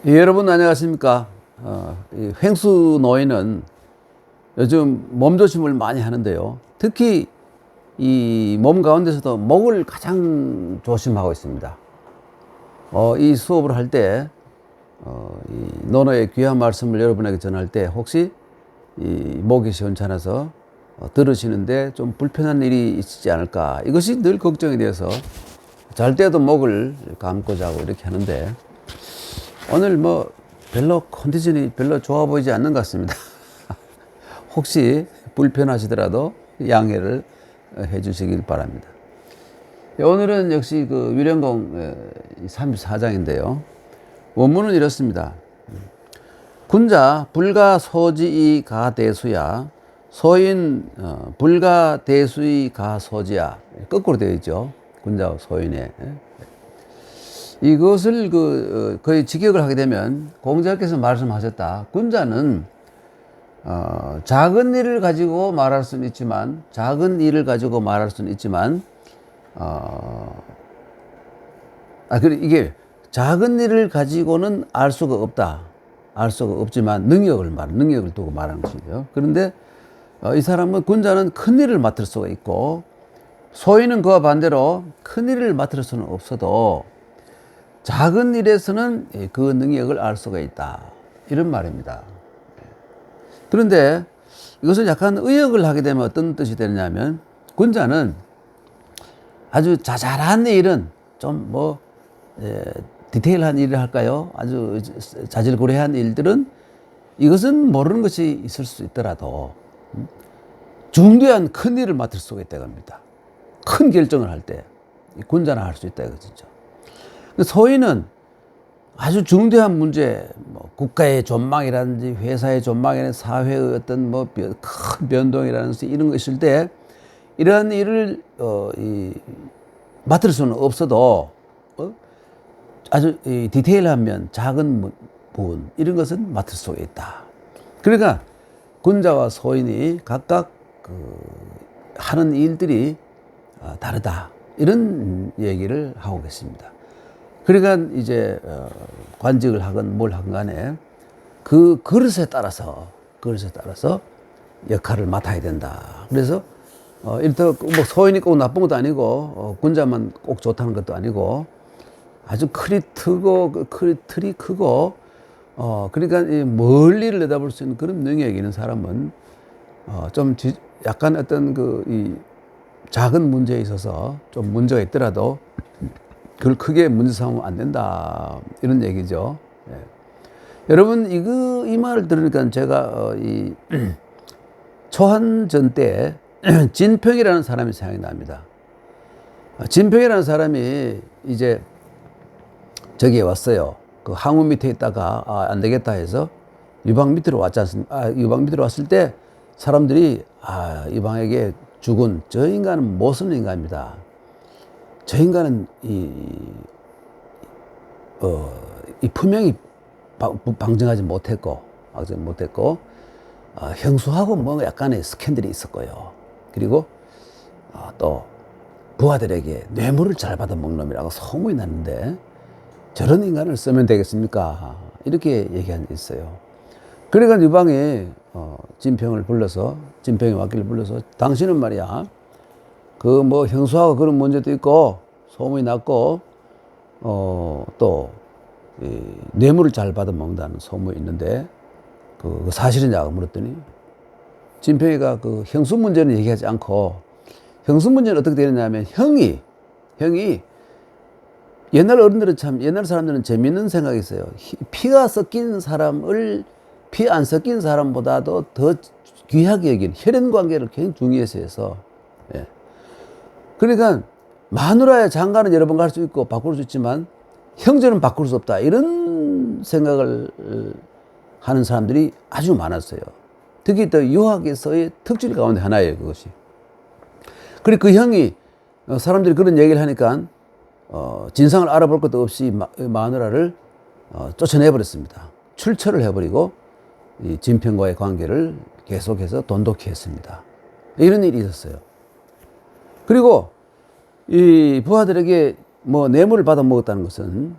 예, 여러분 안녕하십니까. 이 횡수 노인은 요즘 몸조심을 많이 하는데요. 특히 이 몸 가운데서도 목을 가장 조심하고 있습니다. 이 수업을 할 때, 이 노노의 귀한 말씀을 여러분에게 전할 때 혹시 이 목이 시원찮아서 들으시는데 좀 불편한 일이 있지 않을까. 이것이 늘 걱정이 되어서 잘 때도 목을 감고 자고 이렇게 하는데 오늘 별로 컨디션이 별로 좋아 보이지 않는 것 같습니다. 혹시 불편하시더라도 양해를 해 주시길 바랍니다. 오늘은 역시 그 유령공 34장인데요. 원문은 이렇습니다. 군자 불가소지이 가대수야 소인 불가대수이 가소지야. 거꾸로 되어 있죠. 군자와 소인의. 이것을 거의 직역을 하게 되면 공자께서 말씀하셨다. 군자는 작은 일을 가지고 말할 수는 있지만 이게 작은 일을 가지고는 알 수가 없다. 알 수가 없지만 능력을 두고 말하는 것이죠. 그런데 이 사람은 군자는 큰 일을 맡을 수가 있고 소인은 그와 반대로 큰 일을 맡을 수는 없어도 작은 일에서는 그 능력을 알 수가 있다. 이런 말입니다. 그런데 이것을 약간 의역을 하게 되면 어떤 뜻이 되느냐면 군자는 아주 자잘한 일은 좀 디테일한 일을 할까요? 아주 자질구레한 일들은 이것은 모르는 것이 있을 수 있더라도 중대한 큰 일을 맡을 수가 있다고 합니다. 큰 결정을 할 때 군자는 할 수 있다 이거죠. 소인은 아주 중대한 문제, 국가의 전망이라든지 회사의 전망이라든지 사회의 어떤 큰 변동이라든지 이런 거 있을 때 이러한 일을 맡을 수는 없어도 아주 디테일한 면, 작은 부분 이런 것은 맡을 수가 있다. 그러니까 군자와 소인이 각각 하는 일들이 다르다. 이런 얘기를 하고 계십니다. 그러니까 이제 관직을 하건 뭘 하건 간에 그 그릇에 따라서 역할을 맡아야 된다. 그래서 이렇다고 소인이 꼭 나쁜 것도 아니고 군자만 꼭 좋다는 것도 아니고 아주 틀이 크고 그러니까 이 멀리를 내다볼 수 있는 그런 능력이 있는 사람은 좀 약간 어떤 이 작은 문제에 있어서 좀 문제가 있더라도 그걸 크게 문제 삼으면 안 된다. 이런 얘기죠. 예. 여러분, 이 말을 들으니까 제가, 초한전 때, 진평이라는 사람이 생각이 납니다. 진평이라는 사람이 이제 저기에 왔어요. 그 항우 밑에 있다가, 안 되겠다 해서 유방 밑으로 왔지 않습니까? 유방 밑으로 왔을 때 사람들이, 유방에게 죽은 저 인간은 못 쓰는 인간입니다. 저 인간은 이 품명이 방정하지 못했고, 형수하고 약간의 스캔들이 있었고요. 그리고 또 부하들에게 뇌물을 잘 받아먹는 놈이라고 소문이 났는데 저런 인간을 쓰면 되겠습니까? 이렇게 얘기한 게 있어요. 그러니까 유방이 진평이 왔기를 불러서 당신은 말이야. 형수하고 그런 문제도 있고, 소문이 났고, 또, 뇌물을 잘 받아먹는다는 소문이 있는데, 그 사실이냐고 물었더니, 진평이가 그 형수 문제는 얘기하지 않고, 형수 문제는 어떻게 되느냐면, 형이, 옛날 사람들은 재밌는 생각이 있어요. 피 안 섞인 사람보다도 더 귀하게 여긴 혈연 관계를 굉장히 중요시 해서, 예. 그러니까 마누라의 장가는 여러 번 갈 수 있고 바꿀 수 있지만 형제는 바꿀 수 없다. 이런 생각을 하는 사람들이 아주 많았어요. 특히 또 유학에서의 특질 가운데 하나예요, 그것이. 그리고 그 형이 사람들이 그런 얘기를 하니까 진상을 알아볼 것도 없이 마누라를 쫓아내버렸습니다. 출처를 해버리고 이 진평과의 관계를 계속해서 돈독히 했습니다. 이런 일이 있었어요. 그리고 이 부하들에게 뇌물을 받아 먹었다는 것은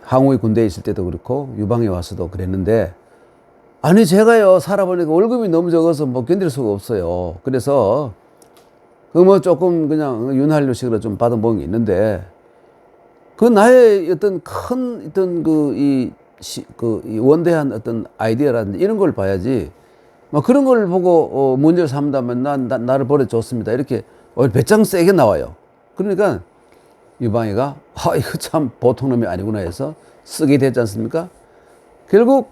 항우의 군대에 있을 때도 그렇고 유방에 와서도 그랬는데, 아니 제가요 살아보니까 월급이 너무 적어서 뭐 견딜 수가 없어요. 그래서 그 뭐 조금 그냥 윤활유식으로 좀 받아먹은 게 있는데, 그 나의 어떤 큰 어떤 이 원대한 어떤 아이디어라든지 이런 걸 봐야지, 뭐 그런 걸 보고 문제를 삼다면 나를 버려줬습니다 이렇게 배짱 세게 나와요. 그러니까 유방이가 이거 참 보통 놈이 아니구나 해서 쓰게 됐지 않습니까? 결국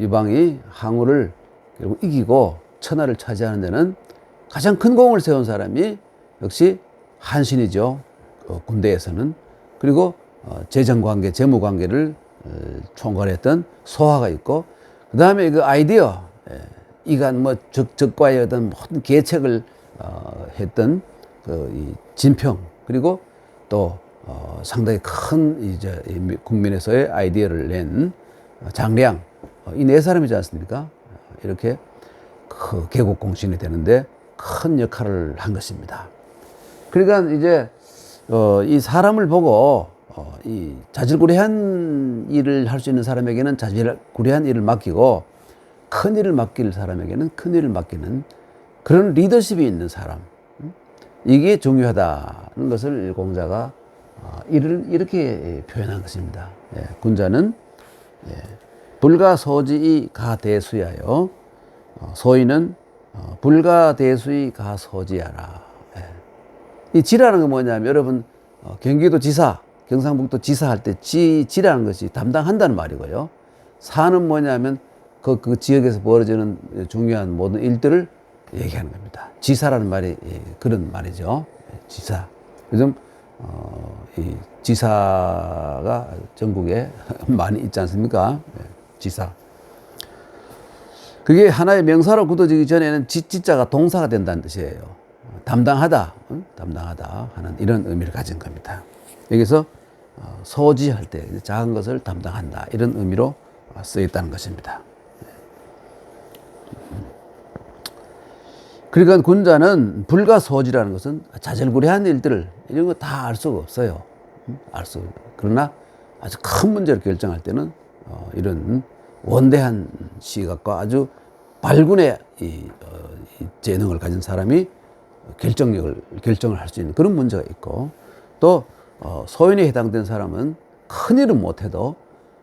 유방이 항우를 결국 이기고 천하를 차지하는 데는 가장 큰 공을 세운 사람이 역시 한신이죠. 군대에서는. 그리고 재정관계, 재무관계를 총괄했던 소하가 있고, 그 다음에 그 아이디어, 이간 뭐 적과의 어떤 모든 계책을 했던 이 진평, 그리고 또 상당히 큰 이제 국민에서의 아이디어를 낸 장량, 이 네 사람이지 않습니까? 이렇게 그 개국공신이 되는데 큰 역할을 한 것입니다. 그러니까 이제 이 사람을 보고 이 자질구레한 일을 할 수 있는 사람에게는 자질구레한 일을 맡기고, 큰 일을 맡길 사람에게는 큰 일을 맡기는 그런 리더십이 있는 사람, 이게 중요하다는 것을 공자가 이를 이렇게 표현한 것입니다. 군자는 불가소지이 가대수야요, 소인은 불가대수이 가소지야라. 이 지라는 건 뭐냐면, 여러분 경기도 지사, 경상북도 지사 할 때 지라는 것이 담당한다는 말이고요. 사는 뭐냐면 그 지역에서 벌어지는 중요한 모든 일들을 얘기하는 겁니다. 지사라는 말이 그런 말이죠. 지사. 요즘 이 지사가 전국에 많이 있지 않습니까? 지사. 그게 하나의 명사로 굳어지기 전에는 지자가 동사가 된다는 뜻이에요. 담당하다, 담당하다 하는 이런 의미를 가진 겁니다. 여기서 소지할 때 작은 것을 담당한다, 이런 의미로 쓰였다는 것입니다. 그러니까 군자는 불가소지라는 것은 자질구레한 일들을 이런 거 다 알 수가 없어요. 그러나 아주 큰 문제를 결정할 때는 이런 원대한 시각과 아주 발군의 이 재능을 가진 사람이 결정을 할 수 있는 그런 문제가 있고, 또 소인에 해당된 사람은 큰 일은 못해도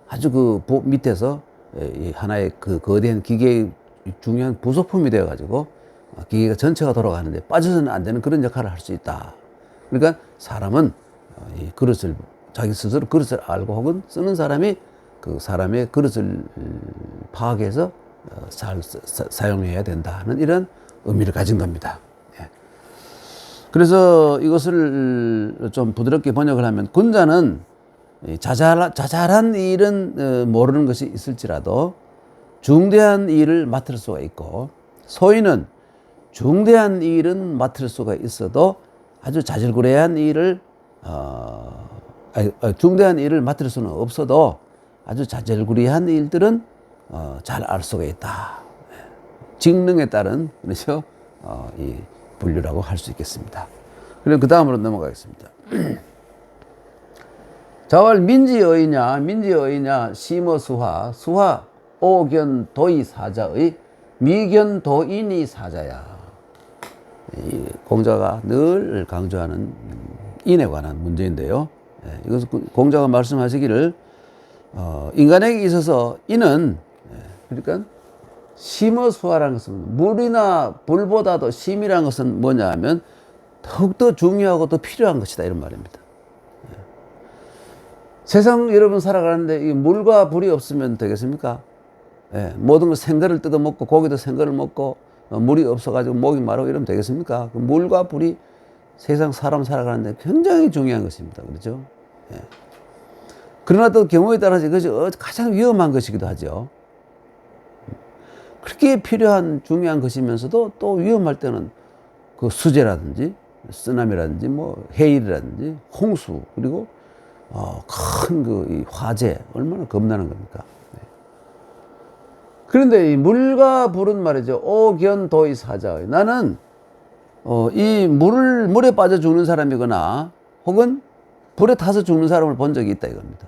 아주 그 밑에서 하나의 그 거대한 기계의 중요한 부속품이 되어 가지고 기계가 전체가 돌아가는데 빠져서는 안 되는 그런 역할을 할 수 있다. 그러니까 사람은 이 그릇을, 자기 스스로 그릇을 알고 혹은 쓰는 사람이 그 사람의 그릇을 파악해서 사용해야 된다는 이런 의미를 가진 겁니다. 그래서 이것을 좀 부드럽게 번역을 하면, 군자는 자잘한 일은 모르는 것이 있을지라도 중대한 일을 맡을 수가 있고, 소인은 중대한 일은 맡을 수가 있어도 아주 자질구레한 일을 중대한 일을 맡을 수는 없어도 아주 자질구레한 일들은 잘 알 수가 있다. 직능에 따른, 그렇죠? 이 분류라고 할 수 있겠습니다. 그럼 그 다음으로 넘어가겠습니다. 자왈 민지어이냐 심어수화, 수화 오견도이 사자의 미견도인이 사자야. 이 공자가 늘 강조하는 인에 관한 문제인데요. 이것은 공자가 말씀하시기를 인간에게 있어서 인은, 그러니까 심어수화라는 것은 물이나 불보다도 심이라는 것은 뭐냐 하면 더욱더 중요하고 더 필요한 것이다, 이런 말입니다. 세상 여러분 살아가는데 이 물과 불이 없으면 되겠습니까? 모든 걸 생거를 뜯어먹고 고기도 생거를 먹고 물이 없어가지고 목이 마르고 이러면 되겠습니까? 그 물과 불이 세상 사람 살아가는데 굉장히 중요한 것입니다. 그렇죠? 그러나 또 경우에 따라서 이것이 가장 위험한 것이기도 하죠. 그렇게 필요한 중요한 것이면서도 또 위험할 때는 그 수재라든지 쓰나미라든지 뭐 해일이라든지 홍수, 그리고 큰 그 화재, 얼마나 겁나는 겁니까? 그런데 이 물과 불은 말이죠. 오견도이 사자의, 나는 이 물에 빠져 죽는 사람이거나 혹은 불에 타서 죽는 사람을 본 적이 있다, 이겁니다.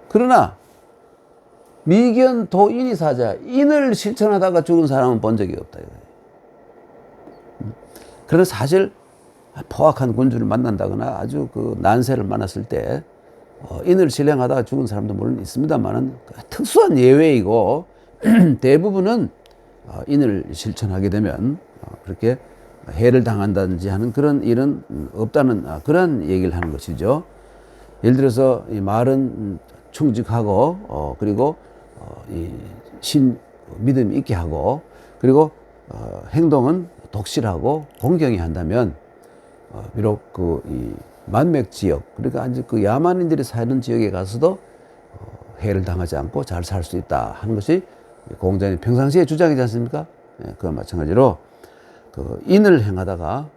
그러나 미견 도인이 사자, 인을 실천하다가 죽은 사람은 본 적이 없다. 그래서 사실 포악한 군주를 만난다거나 아주 그 난세를 만났을 때 인을 실행하다가 죽은 사람도 물론 있습니다만은 특수한 예외이고 대부분은 인을 실천하게 되면 그렇게 해를 당한다든지 하는 그런 일은 없다는 그런 얘기를 하는 것이죠. 예를 들어서 이 말은 충직하고 그리고 믿음 있게 하고 그리고 행동은 독실하고 공경히 한다면 비록 이 만맥 지역 그러니까 아주 그 야만인들이 사는 지역에 가서도 해를 당하지 않고 잘 살 수 있다 하는 것이 공자님 평상시에 주장이지 않습니까? 그와 마찬가지로 그 인을 행하다가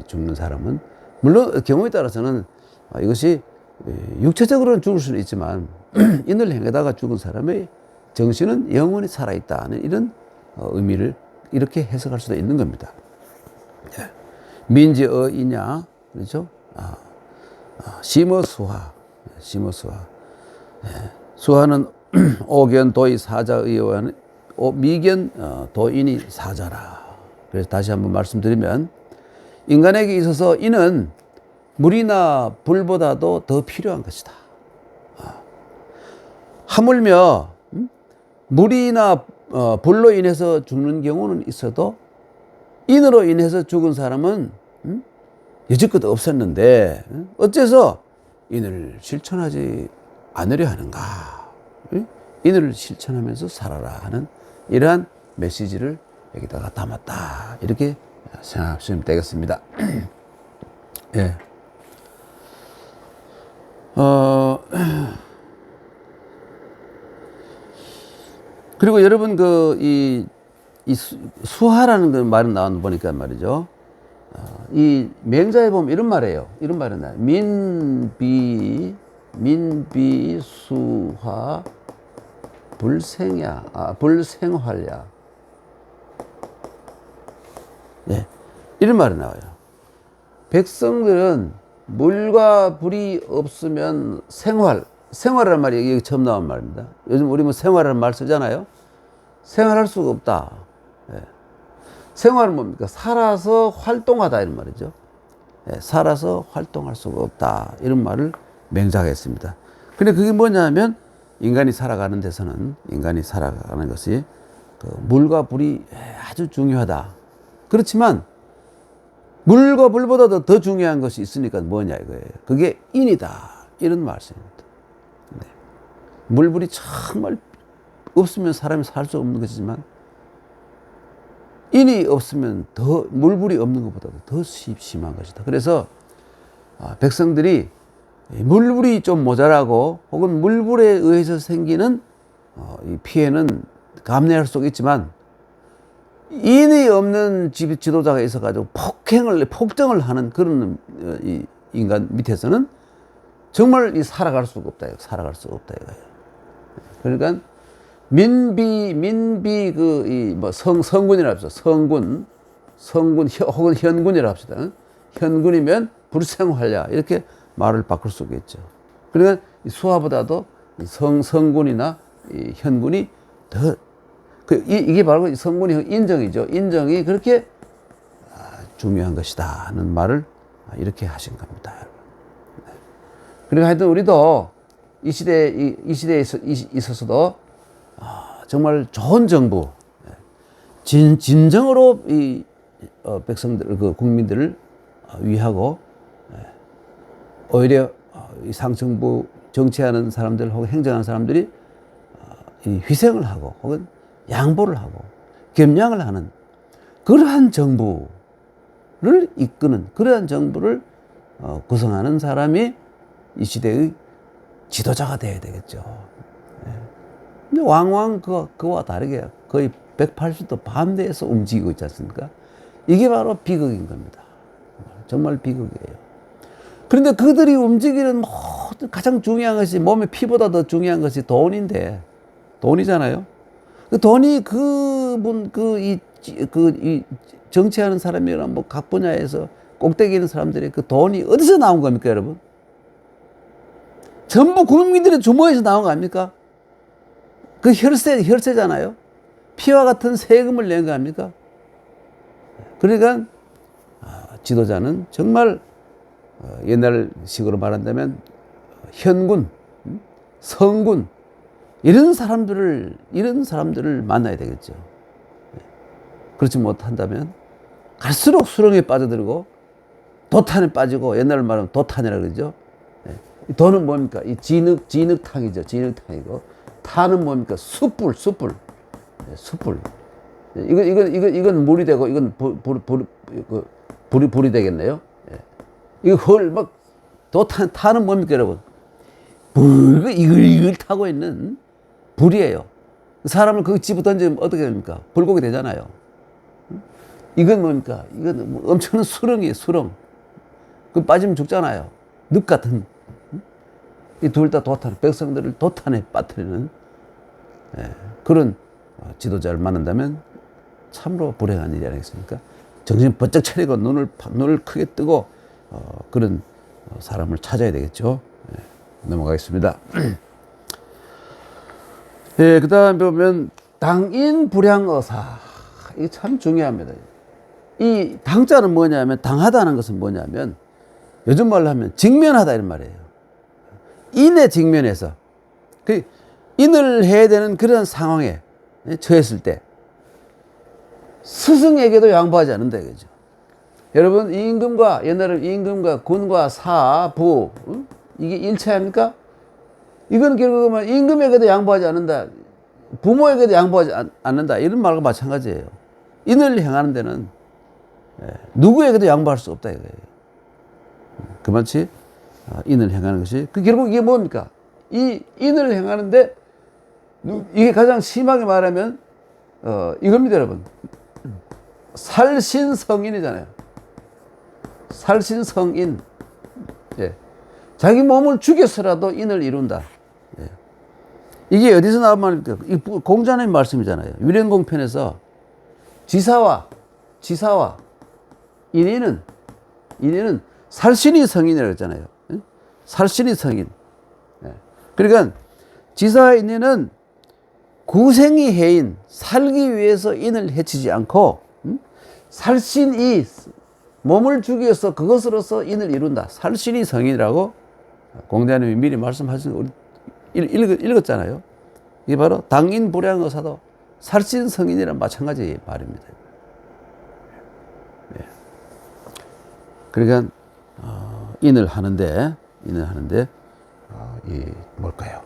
죽는 사람은 물론 경우에 따라서는 이것이 육체적으로는 죽을 수는 있지만 인을 행하다가 죽은 사람의 정신은 영원히 살아있다는 이런 의미를 이렇게 해석할 수도 있는 겁니다. 민지어이냐 그렇죠? 심어수화 수화는 오견 도의 사자의와는 미견 도인이 사자라. 그래서 다시 한번 말씀드리면 인간에게 있어서 이는 물이나 불보다도 더 필요한 것이다. 하물며 물이나 불로 인해서 죽는 경우는 있어도 인으로 인해서 죽은 사람은 여지껏 없었는데 어째서 인을 실천하지 않으려 하는가? 인을 실천하면서 살아라 하는 이러한 메시지를 여기다가 담았다. 이렇게 생각하시면 되겠습니다. 예. 그리고 여러분 이 수하라는 그 말은 나온 보니까 말이죠. 이 맹자에 보면 이런 말이에요. 이런 말이 나요. 민비 수하 불생활야. 예. 이런 말이 나와요. 백성들은 물과 불이 없으면 생활이라는 말이 여기 처음 나온 말입니다. 요즘 우리 뭐 생활이라는 말 쓰잖아요. 생활할 수가 없다. 예. 생활은 뭡니까? 살아서 활동하다 이런 말이죠. 예. 살아서 활동할 수가 없다 이런 말을 맹자가 했습니다. 근데 그게 뭐냐면 인간이 살아가는 것이 그 물과 불이 아주 중요하다. 그렇지만 물과 불보다도 더 중요한 것이 있으니까 뭐냐 이거예요. 그게 인이다. 이런 말씀입니다. 네. 물불이 정말 없으면 사람이 살 수 없는 것이지만 인이 없으면 더 물불이 없는 것보다도 더 심한 것이다. 그래서 백성들이 물불이 좀 모자라고 혹은 물불에 의해서 생기는 이 피해는 감내할 수 있지만 인이 없는 지도자가 있어가지고 폭정을 하는 그런 이 인간 밑에서는 정말 살아갈 수가 없다. 살아갈 수가 없다. 그러니까 민비 성군이라 합시다. 성군 혹은 현군이라 합시다. 현군이면 불생활야 이렇게 말을 바꿀 수가 있죠. 그러니까 수하보다도 성군이나 이 현군이 더 이게 바로 성군의 인정이죠. 인정이 그렇게 중요한 것이다 하는 말을 이렇게 하신 겁니다. 그리고 하여튼 우리도 이 시대에 있어서도 정말 좋은 정부, 진정으로 이 백성들, 그 국민들을 위하고 오히려 이 상층부 정치하는 사람들 혹은 행정하는 사람들이 이 희생을 하고 혹은 양보를 하고 겸양을 하는 그러한 정부를 이끄는 그러한 정부를 구성하는 사람이 이 시대의 지도자가 되어야 되겠죠. 근데 왕왕 그와 다르게 거의 180도 반대에서 움직이고 있지 않습니까? 이게 바로 비극인 겁니다. 정말 비극이에요. 그런데 그들이 움직이는 모든 가장 중요한 것이 몸의 피보다 더 중요한 것이 돈인데 돈이잖아요. 그 돈이 이 정치하는 사람이나 뭐 각 분야에서 꼭대기 있는 사람들이 그 돈이 어디서 나온 겁니까, 여러분? 전부 국민들의 주머니에서 나온 거 아닙니까? 그 혈세잖아요. 피와 같은 세금을 낸 거 아닙니까? 그러니까 지도자는 정말 옛날식으로 말한다면 현군, 성군 이런 사람들을 만나야 되겠죠. 그렇지 못한다면 갈수록 수렁에 빠져들고 도탄에 빠지고 옛날로 말하면 도탄이라 그러죠. 도는 뭡니까? 이 진흙탕이죠. 진흙탕이고 탄은 뭡니까? 숯불. 이건 물이 되고 이건 불이 되겠네요. 이거 막 탄은 뭡니까, 여러분? 이글 타고 있는 불이에요. 사람을 그 집어 던지면 어떻게 됩니까? 불고기 되잖아요. 이건 뭡니까? 이건 엄청난 수렁이에요, 수렁. 그 빠지면 죽잖아요. 늪 같은. 이 둘 다 백성들을 도탄에 빠뜨리는 그런 지도자를 만난다면 참으로 불행한 일이 아니겠습니까? 정신 번쩍 차리고 눈을 크게 뜨고 그런 사람을 찾아야 되겠죠. 넘어가겠습니다. 그 다음 보면 당인 불향어사. 이게 참 중요합니다. 이 당자는 뭐냐면, 당하다는 것은 뭐냐면 요즘 말로 하면 직면하다 이런 말이에요. 인에 직면해서 그 인을 해야 되는 그런 상황에 처했을 때 스승에게도 양보하지 않는다 이거죠. 여러분, 임금과 군과 사, 부, 이게 일체 아닙니까? 이건 결국은 임금에게도 양보하지 않는다, 부모에게도 양보하지 않는다 이런 말과 마찬가지예요. 인을 행하는 데는 누구에게도 양보할 수 없다 이거예요. 그만치 인을 행하는 것이 결국 이게 뭡니까? 이 인을 행하는데 이게 가장 심하게 말하면 이겁니다, 여러분. 살신성인이잖아요. 살신성인. 자기 몸을 죽여서라도 인을 이룬다. 이게 어디서 나온 말입니까? 이 공자의 말씀이잖아요. 위령공편에서 지사와 인인은 살신이 성인이라고 했잖아요. 살신이 성인. 그러니까 지사와 인인은 구생이 해인, 살기 위해서 인을 해치지 않고 살신이 몸을 죽여서 그것으로서 인을 이룬다. 살신이 성인이라고 공자님이 미리 말씀하신 거 우리 읽었잖아요. 이게 바로 당인 불향어사도 살신 성인이란 마찬가지의 말입니다. 그러니까 인을 하는데 이 뭘까요?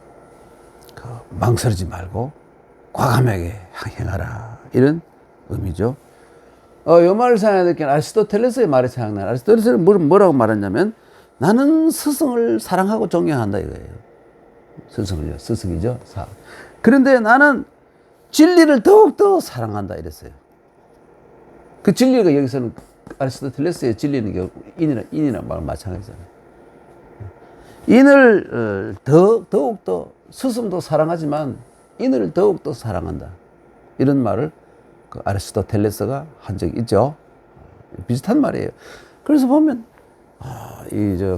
망설이지 말고 과감하게 행하라 이런 의미죠. 이 말을 생각할 때 아리스토텔레스의 말이 생각나요. 아리스토텔레스는 뭐라고 말했냐면 나는 스승을 사랑하고 존경한다 이거예요. 스승이죠. 그런데 나는 진리를 더욱더 사랑한다 이랬어요. 그 진리가 여기서는 아리스토텔레스의 진리는 인이란 말 마찬가지잖아요. 인을 더욱더 스승도 사랑하지만 인을 더욱더 사랑한다. 이런 말을 그 아리스토텔레스가 한 적이 있죠. 비슷한 말이에요. 그래서 보면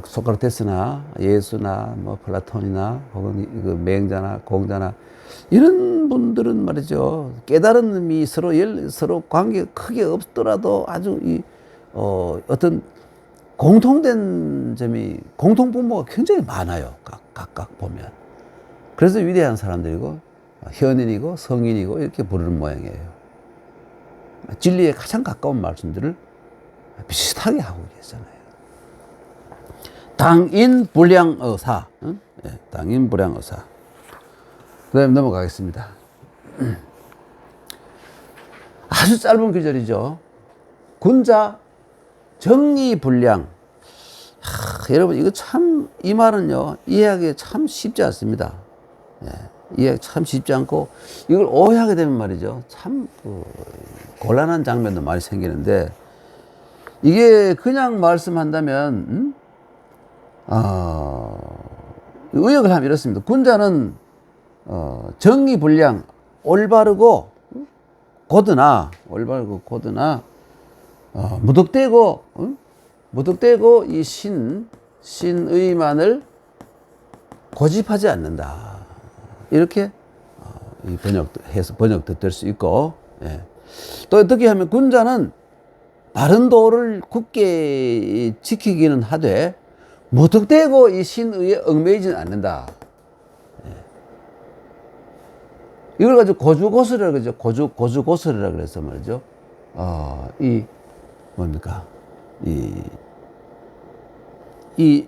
소크라테스나 예수나 플라톤이나 혹은 그 맹자나 공자나 이런 분들은 말이죠. 깨달은 놈이 서로 관계 크게 없더라도 아주 어떤 공통된 점이 공통분모가 굉장히 많아요. 각각 보면. 그래서 위대한 사람들이고 현인이고 성인이고 이렇게 부르는 모양이에요. 진리에 가장 가까운 말씀들을 비슷하게 하고 계시잖아요. 당인 불향어사. 당인 불향어사. 그 다음에 넘어가겠습니다. 아주 짧은 구절이죠. 군자 정의불량. 여러분 이거 참, 이 말은요 이해하기 참 쉽지 않습니다. 이해하기 참 쉽지 않고 이걸 오해하게 되면 말이죠 참 곤란한 장면도 많이 생기는데, 이게 그냥 말씀한다면 의역을 하면 이렇습니다. 군자는 정의불량, 올바르고 고드나 무덕대고 이 신의만을 고집하지 않는다. 이렇게 이 번역도 될 수 있고, 예. 또 어떻게 하면 군자는 바른 도를 굳게 지키기는 하되 무턱대고 이 신의에 얽매이지는 않는다. 예. 이걸 가지고 고주고설이라고 그러죠. 고주고설이라고 그래서 말이죠. 이 뭡니까? 이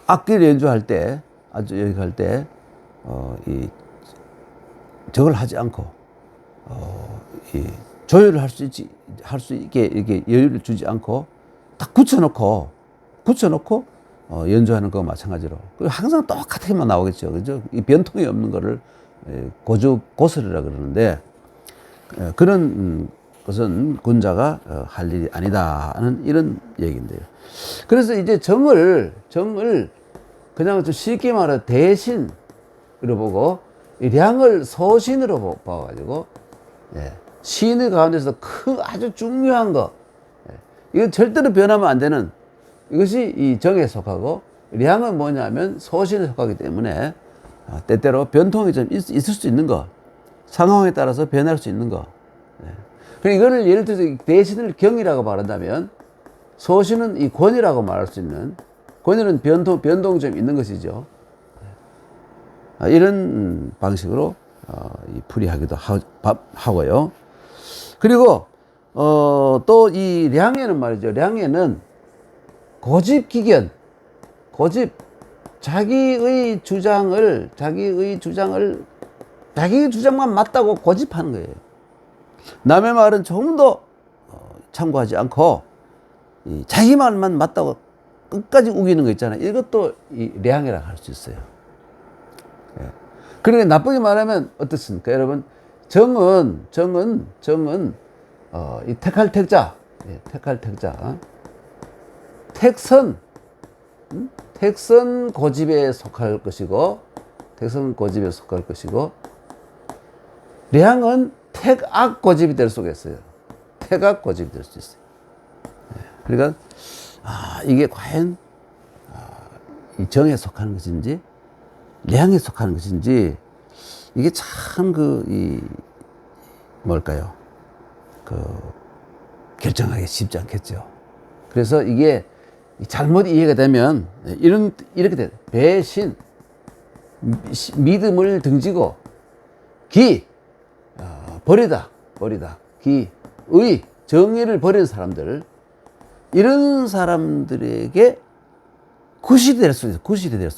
악기를 연주할 때, 아주 여기 할 때, 저걸 하지 않고, 조율을 할 수 있게 이렇게 여유를 주지 않고, 딱 굳혀놓고, 연주하는 거와 마찬가지로. 항상 똑같게만 나오겠죠. 그죠? 이 변통이 없는 거를 고주고설이라고 그러는데, 그런 것은 군자가 할 일이 아니다는 이런 얘기인데요. 그래서 이제 정을 그냥 좀 쉽게 말해 대신으로 보고 이 량을 소신으로 봐가지고, 예, 신의 가운데서 아주 중요한 거, 예, 이거 절대로 변하면 안 되는 이것이 이 정에 속하고, 량은 뭐냐면 소신에 속하기 때문에 때때로 변통이 좀 있을 수 있는 거, 상황에 따라서 변할 수 있는 거. 예. 그리고 이거를 예를 들어서 대신을 경이라고 말한다면 소신은 이 권이라고 말할 수 있는, 권위는 변동이 좀 있는 것이죠. 이런 방식으로 풀이하기도 하고요. 그리고 또 이 량에는 말이죠. 량에는 고집 자기의 주장만 맞다고 고집하는 거예요. 남의 말은 조금 더 참고하지 않고 자기 말만 맞다고 끝까지 우기는 거 있잖아요. 이것도 이 량이라고 할 수 있어요. 예. 그러니까 나쁘게 말하면 어떻습니까? 여러분, 정은 이 택할 택자, 예, 택할 택자, 택선 고집에 속할 것이고, 량은 택악 고집이 될 수가 있어요. 택악 고집이 될 수 있어요. 예. 그러니까 이게 과연 이 정에 속하는 것인지 량에 속하는 것인지, 이게 참 뭘까요? 결정하기 쉽지 않겠죠. 그래서 이게 잘못 이해가 되면 이렇게 돼요. 배신, 믿음을 등지고, 버리다, 정의를 버리는 사람들, 이런 사람들에게 구실이 될 수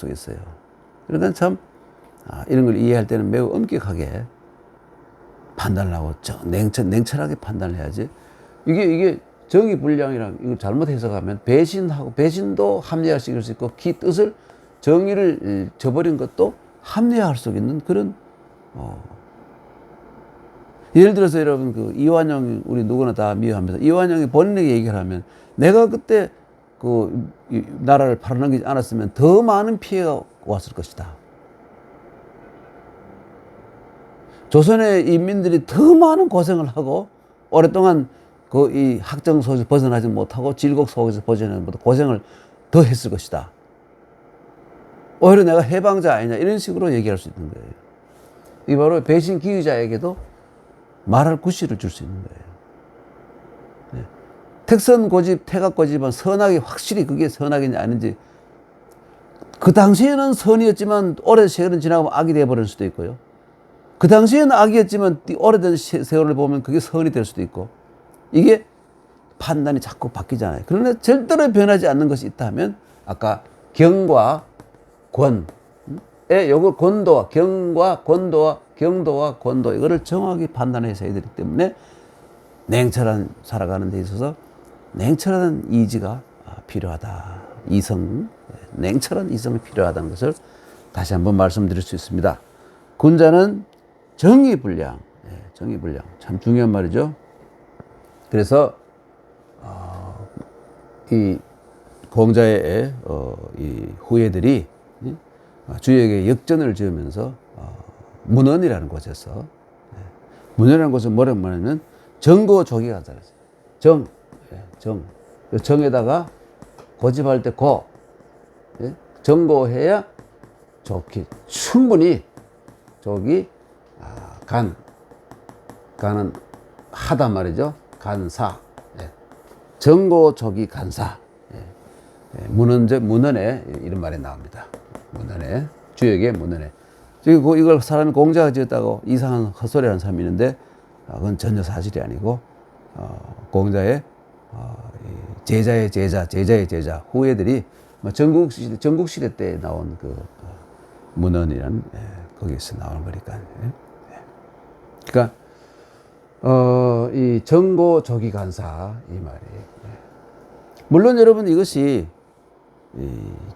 있어요. 그러니까 참, 이런 걸 이해할 때는 매우 엄격하게 판단을 하고, 냉철하게 판단을 해야지. 이게 정의불량이랑 이거 잘못 해석하면 배신도 합리화할 수 있고, 뜻을, 정의를 저버린 것도 합리화할 수 있는 그런, 예를 들어서 여러분, 이완용, 우리 누구나 다 미워하면서, 이완용이 본인에게 얘기를 하면, 내가 그때 나라를 팔아넘기지 않았으면 더 많은 피해가 왔을 것이다. 조선의 인민들이 더 많은 고생을 하고, 오랫동안 이 학정 속에서 벗어나지 못하고, 질곡 속에서 벗어나지 못하고, 고생을 더 했을 것이다. 오히려 내가 해방자 아니냐, 이런 식으로 얘기할 수 있는 거예요. 이 바로 배신 기의자에게도 말할 구실을 줄 수 있는 거예요. 네. 택선 고집, 태각 고집은 확실히 그게 선악이냐 아닌지, 그 당시에는 선이었지만 오랜 세월은 지나가면 악이 되어버릴 수도 있고요. 그 당시에는 악이었지만 오래된 세월을 보면 그게 선이 될 수도 있고, 이게 판단이 자꾸 바뀌잖아요. 그러나 절대로 변하지 않는 것이 있다면, 아까 경과 권, 요거 경과 권도, 이거를 정확히 판단해서 해야 되기 때문에, 살아가는 데 있어서 냉철한 이지가 필요하다. 냉철한 이성이 필요하다는 것을 다시 한번 말씀드릴 수 있습니다. 군자는 정의불량, 참 중요한 말이죠. 그래서 이 공자의 이 후예들이 주역에 역전을 지으면서 문헌이라는 곳에서, 문헌이라는 곳은 뭐라고 말하면 정고조기가 들어있어요. 정에다가 고집할 때 정고해야 좋게 충분히 저기 간은 하단 말이죠. 간사. 예. 정고조기 간사. 예. 문헌에 이런 말이 나옵니다. 문헌에 주역의 문헌에. 그리고 이걸 사람이 공자가 지었다고 이상한 헛소리하는 사람이 있는데 그건 전혀 사실이 아니고 공자의 제자의 제자 후예들이 전국시대 때 나온 그 문헌이란 거기서 나오는 거니까. 그러니까 이 정고조기 간사 이 말이. 물론 여러분 이것이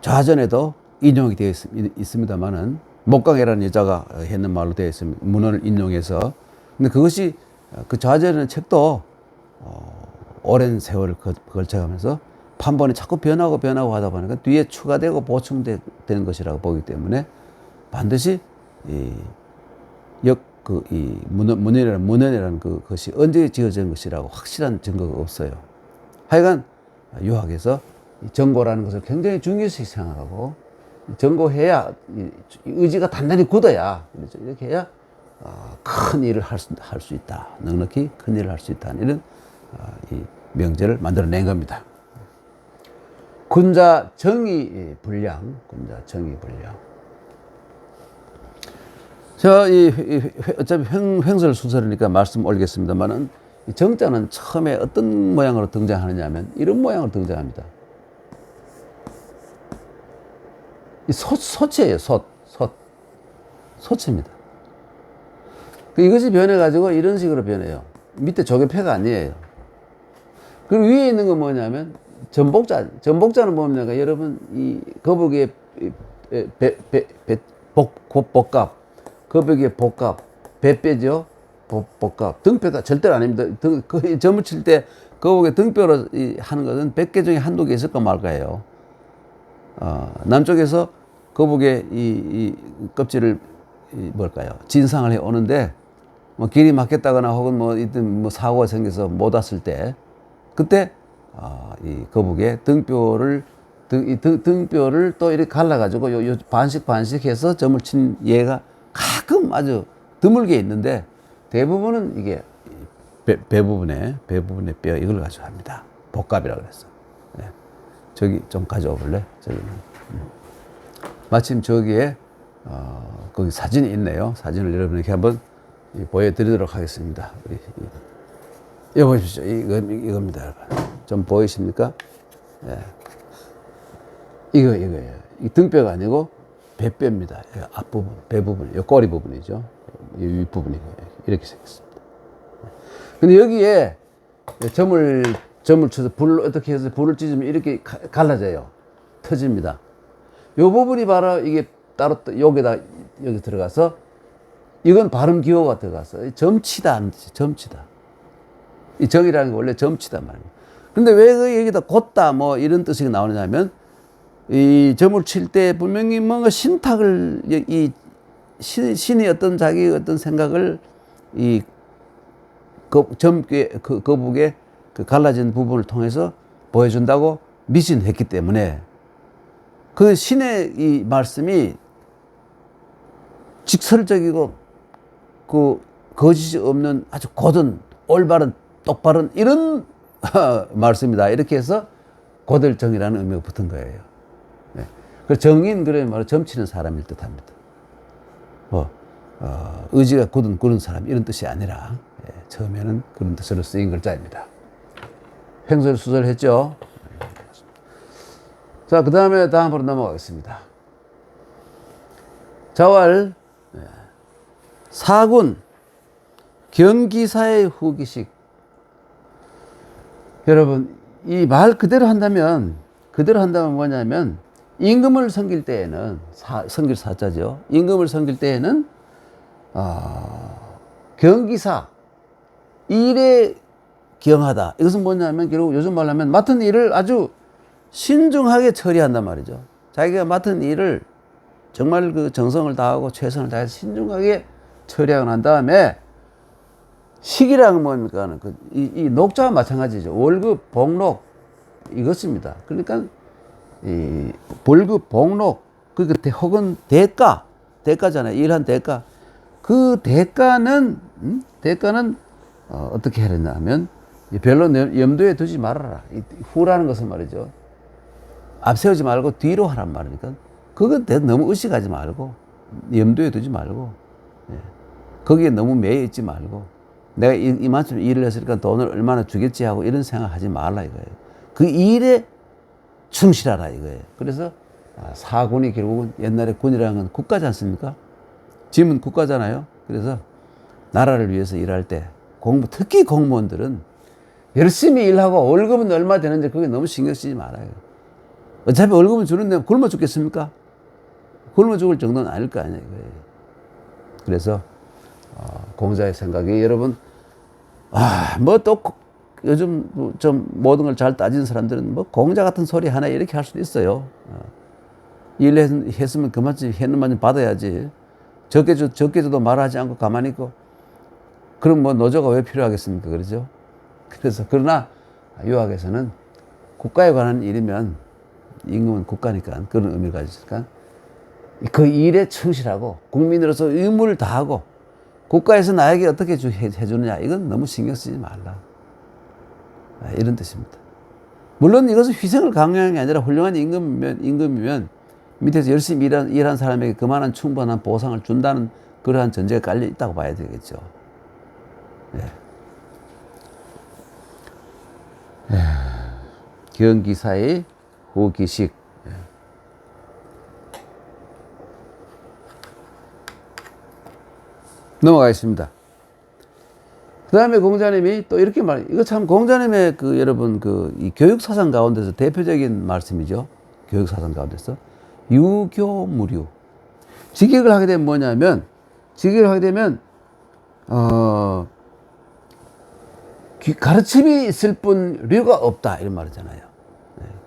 좌전에도 인용이 되어 있습니다만은 목강이라는 여자가 했는 말로 되어 있습니다. 문헌을 인용해서. 근데 그것이 그 좌전의 책도 오랜 세월을 걸쳐가면서 판본이 자꾸 변하고 하다 보니까 뒤에 추가되고 보충되는 것이라고 보기 때문에 반드시 문헌이라는 그것이 언제 지어진 것이라고 확실한 증거가 없어요. 하여간 유학에서 정고라는 것을 굉장히 중요시 생각하고 정고해야 의지가 단단히 굳어야 이렇게 해야 큰 일을 할 수 있다. 넉넉히 큰 일을 할 수 있다. 이런 이 명제를 만들어낸 겁니다. 군자 정의 불량. 어차피 횡설수설이니까 말씀 올리겠습니다만은 정자는 처음에 어떤 모양으로 등장하느냐 하면 이런 모양으로 등장합니다. 이 소체예요, 소체입니다. 이것이 변해가지고 이런 식으로 변해요. 밑에 조개패가 아니에요. 그리고 위에 있는 건 뭐냐면 전복자는 뭡니까? 여러분, 이 거북이의 복갑, 거북이의 복갑, 배뼈죠? 복갑. 등뼈가 절대로 아닙니다. 점을 칠 때 거북이 등뼈로 하는 것은 100개 중에 한두 개 있을까 말까예요. 남쪽에서 거북이의 이 껍질을 진상을 해 오는데 뭐 길이 막혔다거나 혹은 뭐 사고가 생겨서 못 왔을 때 그때 이 거북이의 등뼈를 또 이렇게 갈라가지고 요 반씩 해서 점을 친 예가 가끔 아주 드물게 있는데 대부분은 이게 배 부분의 뼈 이걸 가지고 합니다. 복갑이라고 그랬어. 네. 저기 좀 가져와 볼래? 저기는. 마침 저기에 거기 사진이 있네요. 사진을 여러분에게 한번 보여드리도록 하겠습니다. 이거 보십시오. 이겁니다, 여러분. 좀 보이십니까? 예. 이거예요. 이 등뼈가 아니고 배뼈입니다. 앞부분, 배 부분, 이 꼬리 부분이죠. 이 윗부분이 이렇게 생겼습니다. 근데 여기에 점을 쳐서 어떻게 해서 불을 찢으면 이렇게 갈라져요. 터집니다. 이 부분이 바로 이게 따로 여기 들어가서 이건 발음 기호가 들어가서 점치다 하는 뜻이 점치다. 이 정이라는 게 원래 점치다 말입니다. 근데 왜 여기다 곧다 뭐 이런 뜻이 나오느냐면 이 점을 칠 때 분명히 뭔가 신탁을 신이 어떤 자기 어떤 생각을 이 거북의 그 갈라진 부분을 통해서 보여준다고 미신했기 때문에 그 신의 이 말씀이 직설적이고 그 거짓이 없는 아주 곧은 올바른 똑바른 이런 말씀이다. 이렇게 해서 고들정이라는 의미가 붙은 거예요. 네. 그 정인 그러면 바로 점치는 사람일 듯합니다. 의지가 굳은 그런 사람 이런 뜻이 아니라 처음에는 그런 뜻으로 쓰인 글자입니다. 횡설수설했죠. 자, 그 다음에 다음으로 넘어가겠습니다. 자왈 사군 경기사의 후기식. 여러분 이 말 그대로 한다면 뭐냐면 임금을 섬길 때에는 섬길 사자죠. 임금을 섬길 때에는 경기사 일에 경하다. 이것은 뭐냐면 결국 요즘 말로 하면 맡은 일을 아주 신중하게 처리한단 말이죠. 자기가 맡은 일을 정말 그 정성을 다하고 최선을 다해서 신중하게 처리하고 난 다음에 식이라는 뭡니까? 이 녹자와 마찬가지죠. 월급, 복록 이것입니다. 그러니까 이 월급, 복록 혹은 대가잖아요. 일한 대가. 그 대가는 어떻게 해야 되냐 하면 별로 염두에 두지 말아라. 후라는 것은 말이죠. 앞세우지 말고 뒤로 하란 말이니까 그거 너무 의식하지 말고 염두에 두지 말고 거기에 너무 매여 있지 말고 내가 이만큼 일을 했으니까 돈을 얼마나 주겠지 하고 이런 생각하지 말라 이거예요. 그 일에 충실하라 이거예요. 그래서 사군이 결국은 옛날에 군이라는 건 국가지 않습니까? 짐은 국가잖아요. 그래서 나라를 위해서 일할 때 특히 공무원들은 열심히 일하고 월급은 얼마 되는지 그게 너무 신경 쓰지 말아요. 어차피 월급은 주는데 굶어 죽겠습니까? 굶어 죽을 정도는 아닐 거 아니에요. 그래서 공자의 생각이 여러분 뭐 또 요즘 좀 모든 걸 잘 따지는 사람들은 뭐 공자 같은 소리 하나 이렇게 할 수도 있어요. 일했으면 그만큼 해는 만큼 받아야지. 적게 줘도 말하지 않고 가만히 있고 그럼 뭐 노조가 왜 필요하겠습니까? 그러죠? 그래서 그러나 유학에서는 국가에 관한 일이면 임금은 국가니까 그런 의미를 가지니까 그 일에 충실하고 국민으로서 의무를 다하고 국가에서 나에게 어떻게 해주느냐 이건 너무 신경 쓰지 말라 이런 뜻입니다. 물론 이것은 희생을 강요하는 게 아니라 훌륭한 임금이면 밑에서 열심히 일한 사람에게 그만한 충분한 보상을 준다는 그러한 전제가 깔려 있다고 봐야 되겠죠. 경기사의 후기식. 넘어가겠습니다. 그 다음에 공자님이 또 이렇게 이거 참 공자님의 여러분 이 교육사상 가운데서 대표적인 말씀이죠. 교육사상 가운데서. 유교무류. 직역을 하게 되면 뭐냐면, 가르침이 있을 뿐 류가 없다. 이런 말이잖아요.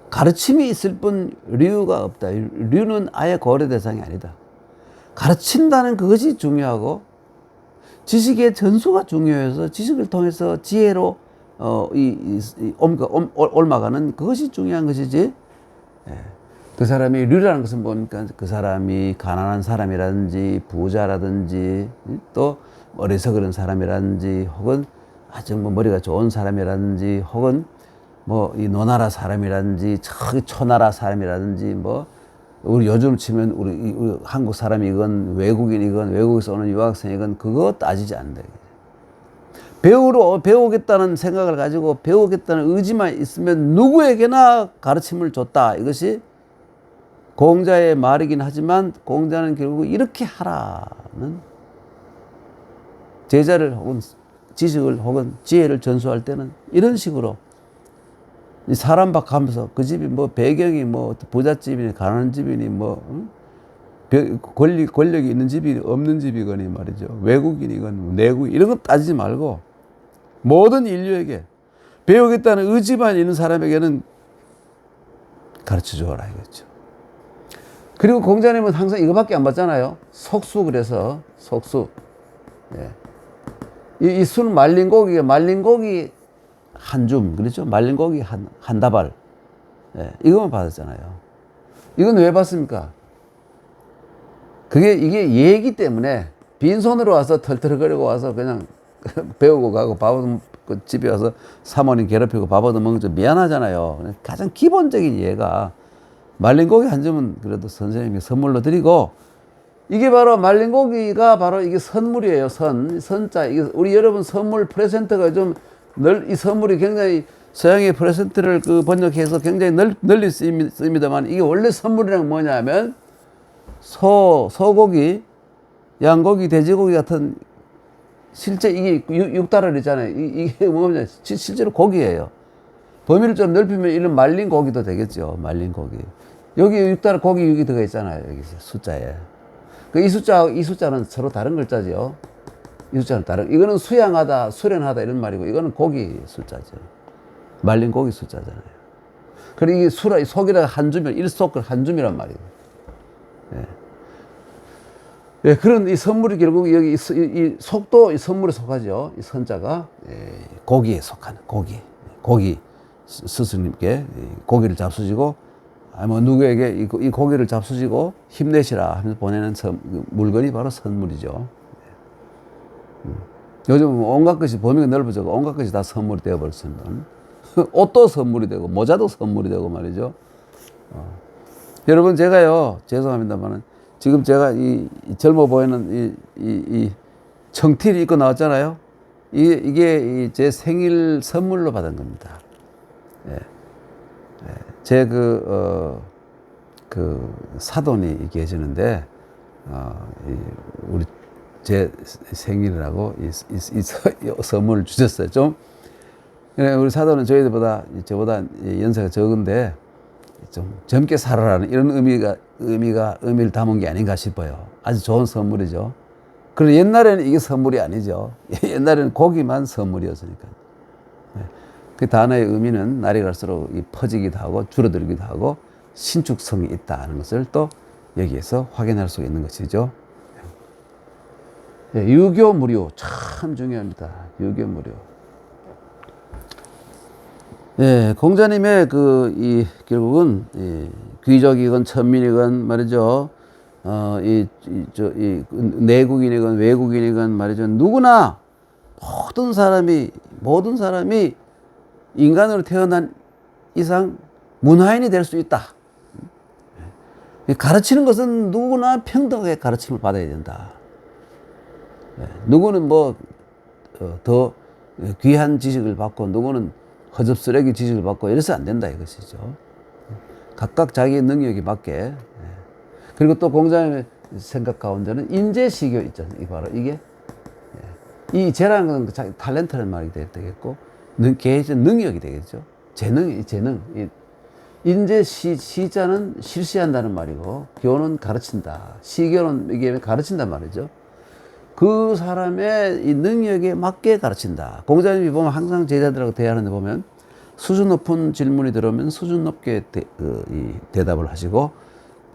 가르침이 있을 뿐 류가 없다. 류는 아예 고려 대상이 아니다. 가르친다는 그것이 중요하고, 지식의 전수가 중요해서 지식을 통해서 지혜로 옮아가는 그것이 중요한 것이지. 그 사람이 류라는 것은 뭡니까? 그 사람이 가난한 사람이라든지 부자라든지 또 어리석은 사람이라든지 혹은 아주 뭐 머리가 좋은 사람이라든지 혹은 뭐 이 노나라 사람이라든지 저기 초나라 사람이라든지 뭐 우리 요즘 치면 우리 한국 사람이건 외국인이건 외국에서 오는 유학생이건 그거 따지지 않는다. 배우겠다는 생각을 가지고 배우겠다는 의지만 있으면 누구에게나 가르침을 줬다. 이것이 공자의 말이긴 하지만 공자는 결국 이렇게 하라는 제자를 혹은 지식을 혹은 지혜를 전수할 때는 이런 식으로 사람 밖하면서 그 집이 뭐 배경이 뭐 부잣집이니 가난한 집이니 뭐 권력이 있는 집이 없는 집이거니 말이죠. 외국인이건 내국 이런 거 따지지 말고 모든 인류에게 배우겠다는 의지만 있는 사람에게는 가르쳐 주어라 이거죠. 그리고 공자님은 항상 이거밖에 안 봤잖아요. 속수. 그래서 속수. 이 수는 말린 고기 한 줌, 그렇죠? 말린 고기 한 다발. 이것만 받았잖아요. 이건 왜 받습니까? 이게 예기 때문에 빈손으로 와서 털털거리고 와서 그냥 배우고 가고 집에 와서 사모님 괴롭히고 밥 얻어 먹는 좀 미안하잖아요. 가장 기본적인 예가 말린 고기 한 점은 그래도 선생님이 선물로 드리고 이게 바로 말린 고기가 바로 이게 선물이에요. 선자. 이게 우리 여러분 선물 프레젠트가 좀 이 선물이 굉장히 서양의 프레젠트를 번역해서 굉장히 널리 쓰입니다만 이게 원래 선물이란 뭐냐면 소고기, 양고기, 돼지고기 같은 실제 이게 육달러이잖아요. 이게 뭐냐 실제로 고기예요. 범위를 좀 넓히면 이런 말린 고기도 되겠죠. 말린 고기. 여기 6달러 고기 6이 들어가 있잖아요. 여기 숫자에. 이 숫자는 서로 다른 글자죠. 이 숫자는 이거는 수양하다, 수련하다 이런 말이고, 이거는 고기 숫자죠. 말린 고기 숫자잖아요. 그리고 이게 속이라 한 줌이면, 일속을 한 줌이란 말이에요. 그런 이 선물이 결국 여기 이 속도 이 선물에 속하죠. 이 선자가 고기에 속하는 고기 스승님께 고기를 잡수시고 뭐 누구에게 이 고기를 잡수시고 힘내시라 하면서 보내는 물건이 바로 선물이죠. 요즘 온갖 것이 범위가 넓어져 온갖 것이 다 선물이 되어버렸습니다. 옷도 선물이 되고 모자도 선물이 되고 말이죠. 여러분 제가요 죄송합니다만은 지금 제가 이 젊어 보이는 이 청티를 입고 나왔잖아요. 이게 제 생일 선물로 받은 겁니다. 예. 제 사돈이 계시는데 우리 제 생일이라고 이 선물을 주셨어요. 좀 우리 사돈은 저보다 연세가 적은데 좀 젊게 살아라는 이런 의미를 담은 게 아닌가 싶어요. 아주 좋은 선물이죠. 그리고 옛날에는 이게 선물이 아니죠. 옛날에는 고기만 선물이었으니까. 그 단어의 의미는 날이 갈수록 퍼지기도 하고 줄어들기도 하고 신축성이 있다는 것을 또 여기에서 확인할 수 있는 것이죠. 유교무료 참 중요합니다. 유교무료. 공자님의 결국은 귀족이건 천민이건 말이죠. 내국인이건 외국인이건 말이죠. 누구나 모든 사람이 인간으로 태어난 이상 문화인이 될 수 있다. 가르치는 것은 누구나 평등하게 가르침을 받아야 된다. 누구는 더 귀한 지식을 받고 누구는 허접스레기 지식을 받고 이래서 안 된다 이것이죠. 각각 자기의 능력에 맞게. 그리고 또 공자님의 생각 가운데는 인재시교 있잖아요. 바로 이게 이 재라는 건 자기 탤런트라는 말이 되겠고 개인적 능력이 되겠죠. 재능. 시자는 실시한다는 말이고 교는 가르친다. 시교는 이게 가르친단 말이죠. 그 사람의 이 능력에 맞게 가르친다. 공자님이 보면 항상 제자들하고 대화하는데 보면 수준 높은 질문이 들어오면 수준 높게 대답을 하시고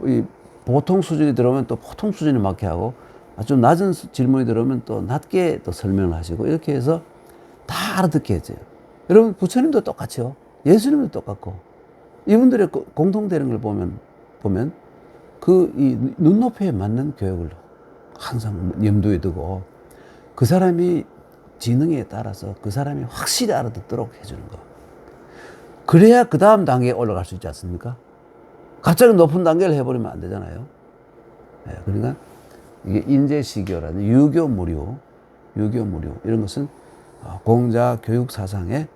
이 보통 수준이 들어오면 또 보통 수준에 맞게 하고 아주 낮은 질문이 들어오면 또 낮게 또 설명을 하시고 이렇게 해서 다 알아듣게 해줘요. 여러분 부처님도 똑같죠. 예수님도 똑같고 이분들의 공통되는 걸 보면 이 눈높이에 맞는 교육을 항상 염두에 두고 그 사람이 지능에 따라서 그 사람이 확실히 알아듣도록 해주는 거. 그래야 그 다음 단계에 올라갈 수 있지 않습니까? 갑자기 높은 단계를 해버리면 안 되잖아요. 그러니까 이게 인재시교라는 유교무료 이런 것은 공자 교육 사상의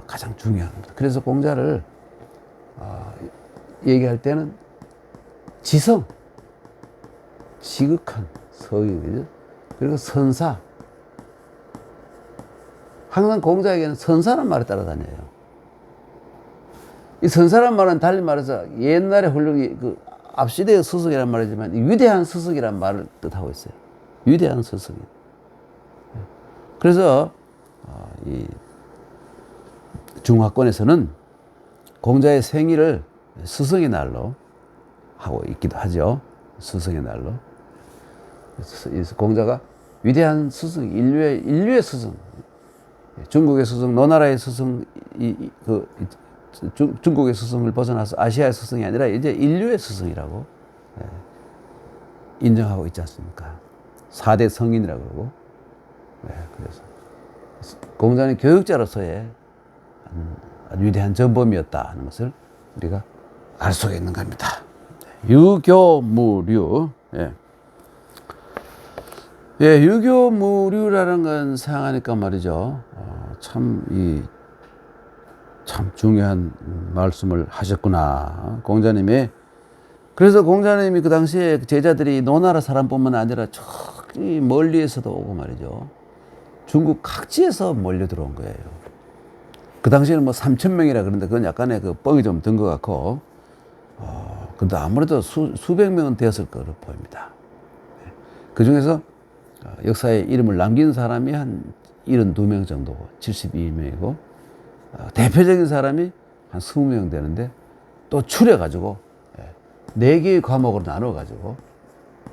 가장 중요한 겁니다. 그래서 공자를 얘기할 때는 지성, 지극한 서유죠. 그리고 선사. 항상 공자에게는 선사란 말이 따라다녀요. 이 선사란 말은 달리 말해서 옛날에 앞시대의 스승이란 말이지만 위대한 스승이란 말을 뜻하고 있어요. 위대한 스승. 그래서 이 중화권에서는 공자의 생일을 스승의 날로 하고 있기도 하죠. 스승의 날로. 그래서 공자가 위대한 스승, 인류의 스승, 중국의 스승, 노나라의 스승, 중국의 스승을 벗어나서 아시아의 스승이 아니라 이제 인류의 스승이라고 인정하고 있지 않습니까? 4대 성인이라고 그러고. 그래서 공자는 교육자로서의 아주 위대한 전범이었다 하는 것을 우리가 알 수가 있는 겁니다. 유교무류. 유교무류라는 건 생각하니까 말이죠. 참 중요한 말씀을 하셨구나. 공자님이. 그래서 공자님이 그 당시에 제자들이 노나라 사람뿐만 아니라 저기 멀리에서도 오고 말이죠. 중국 각지에서 몰려 들어온 거예요. 그 당시에는 3,000명이라 그러는데 그건 약간의 뻥이 좀 든 것 같고, 근데 아무래도 수백 명은 되었을 거로 보입니다. 그 중에서 역사에 이름을 남긴 사람이 한 72명 정도고, 72명이고, 대표적인 사람이 한 20명 되는데, 또 추려가지고, 4개의 과목으로 나눠가지고,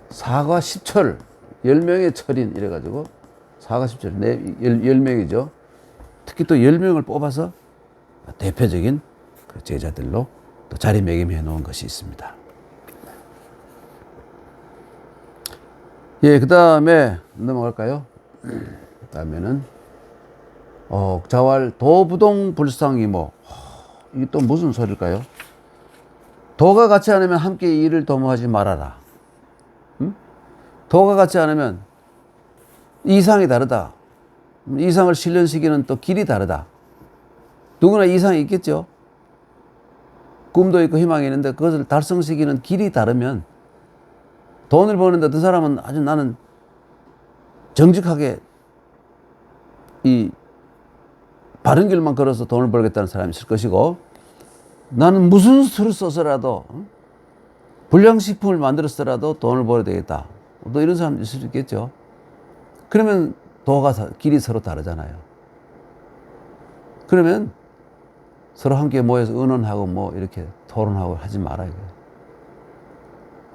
사과 10철, 10명의 철인 이래가지고, 사과 10철, 10명이죠. 특히 또 10명을 뽑아서 대표적인 그 제자들로 또 자리매김해 놓은 것이 있습니다. 예, 그 다음에 넘어갈까요? 다음에는 자왈 도부동 불상이모. 이게 또 무슨 소리일까요? 도가 같지 않으면 함께 일을 도모하지 말아라. 도가 같지 않으면 이상이 다르다. 이상을 실현시키는 또 길이 다르다. 누구나 이상이 있겠죠. 꿈도 있고 희망이 있는데 그것을 달성시키는 길이 다르면 돈을 버는데 그 사람은 아주 나는 정직하게 이 바른 길만 걸어서 돈을 벌겠다는 사람이 있을 것이고, 나는 무슨 수를 써서라도 불량식품을 만들었더라도 돈을 벌어야 되겠다. 또 이런 사람도 있을 수 있겠죠. 그러면 길이 서로 다르잖아요. 그러면 서로 함께 모여서 의논하고 뭐 이렇게 토론하고 하지 말아요.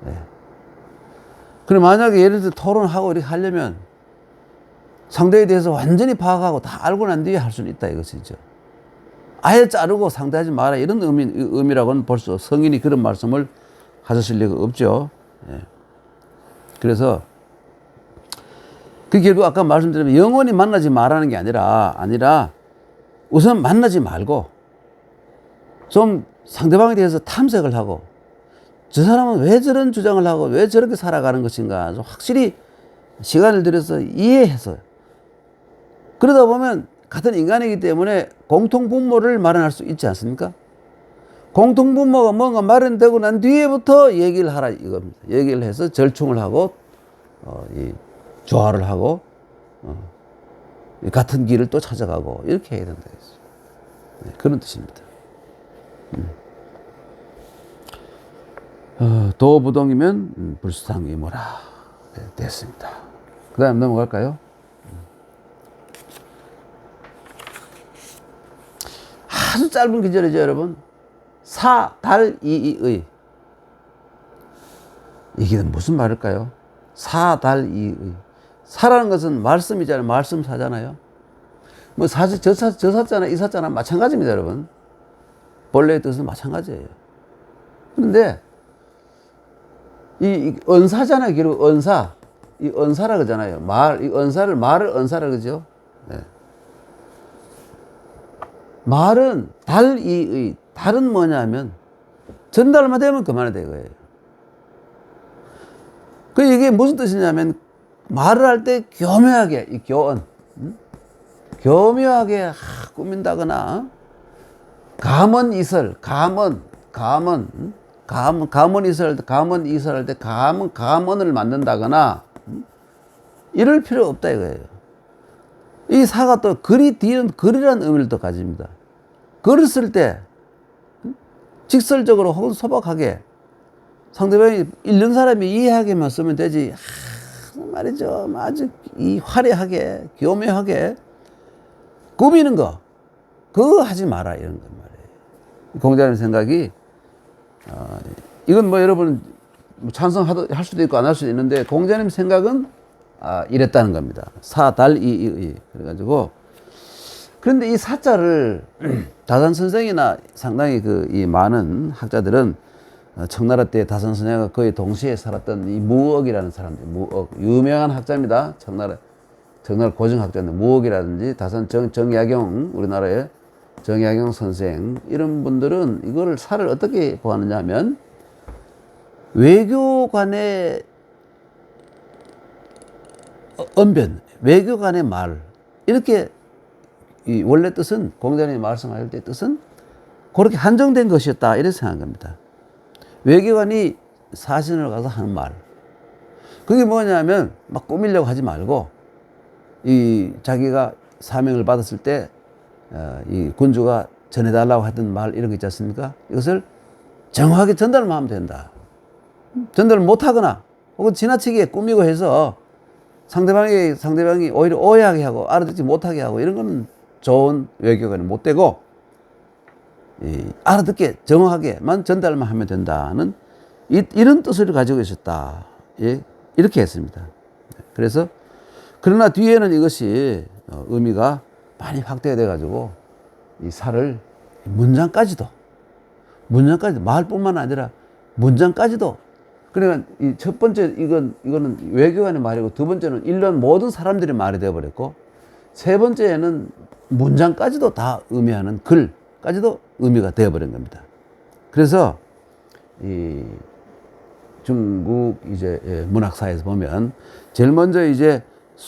네. 그럼 만약에 예를 들어 토론하고 이렇게 하려면 상대에 대해서 완전히 파악하고 다 알고 난 뒤에 할 수는 있다 이것이죠. 아예 자르고 상대하지 마라 이런 의미라고는 벌써 성인이 그런 말씀을 하셨을 리가 없죠. 예. 그래서 그 결국 아까 말씀드린 영원히 만나지 말라는 게 아니라 우선 만나지 말고 좀 상대방에 대해서 탐색을 하고 저 사람은 왜 저런 주장을 하고 왜 저렇게 살아가는 것인가 좀 확실히 시간을 들여서 이해해서, 그러다 보면 같은 인간이기 때문에 공통분모를 마련할 수 있지 않습니까? 공통분모가 뭔가 마련되고 난 뒤에부터 얘기를 하라 이겁니다. 얘기를 해서 절충을 하고 조화를 하고 같은 길을 또 찾아가고 이렇게 해야 된다. 네, 그런 뜻입니다. 도부동이면 불상이모라. 네, 됐습니다. 그 다음 넘어갈까요? 아주 짧은 기절이죠, 여러분. 사달이의. 이게 무슨 말일까요? 사달이의. 사라는 것은 말씀이잖아요. 말씀사잖아요. 뭐 사실 저 사자나 이 사자나 마찬가지입니다, 여러분. 본래의 뜻은 마찬가지예요. 그런데 이 언사잖아요. 결국 언사. 이 언사라 그러잖아요. 이 언사를 말을 언사라 그러죠. 네. 말은 달이의. 달은 뭐냐면 전달만 되면 그만이 되고요. 그 이게 무슨 뜻이냐면 말을 할 때 교묘하게 이 교언, 교묘하게 꾸민다거나 감언이설, 감언이설할 때 감언을 만든다거나 이럴 필요 없다 이거예요. 이 사가 또 글이 뒤는 글이라는 의미를 또 가집니다. 글을 쓸 때 직설적으로 혹은 소박하게 상대방이 읽는 사람이 이해하게만 쓰면 되지. 말이죠. 아주 화려하게 교묘하게 꾸미는 거 그거 하지 마라 이런 건 말이에요. 공자님 생각이 이건 뭐 여러분 찬성할 수도 있고 안 할 수도 있는데 공자님 생각은 이랬다는 겁니다. 사달이 그래가지고 그런데 이 사자를 다산 선생이나 상당히 이 많은 학자들은 청나라 때 다산 선생과 거의 동시에 살았던 이 무억이라는 사람들, 무억 유명한 학자입니다. 청나라 고정학자인데 무억이라든지 다산 정약용 우리나라의 정약용 선생 이런 분들은 이거를 사를 어떻게 보았느냐 하면 외교관의 언변, 외교관의 말 이렇게 이 원래 뜻은 공자님이 말씀하실 때 뜻은 그렇게 한정된 것이었다 이렇게 생각한 겁니다. 외교관이 사신을 가서 하는 말 그게 뭐냐면 막 꾸미려고 하지 말고 이 자기가 사명을 받았을 때 이 군주가 전해달라고 했던 말 이런 거 있지 않습니까? 이것을 정확하게 전달만 하면 된다. 전달을 못하거나 혹은 지나치게 꾸미고 해서 상대방이 오히려 오해하게 하고 알아듣지 못하게 하고 이런 거는 좋은 외교관이 못 되고 알아듣게 정확하게만 전달만 하면 된다는 이런 뜻을 가지고 있었다. 예, 이렇게 했습니다. 그래서 그러나 뒤에는 이것이 의미가 많이 확대돼 가지고 이 사를 문장까지도 문장까지, 말뿐만 아니라 문장까지도. 그러니까 이 첫 번째 이거는 외교관의 말이고, 두 번째는 일반 모든 사람들의 말이 되어버렸고, 세 번째는 문장까지도 다 의미하는 글까지도 의미가 되어버린 겁니다. 그래서 이 중국 이제 문학사에서 보면 제일 먼저 이제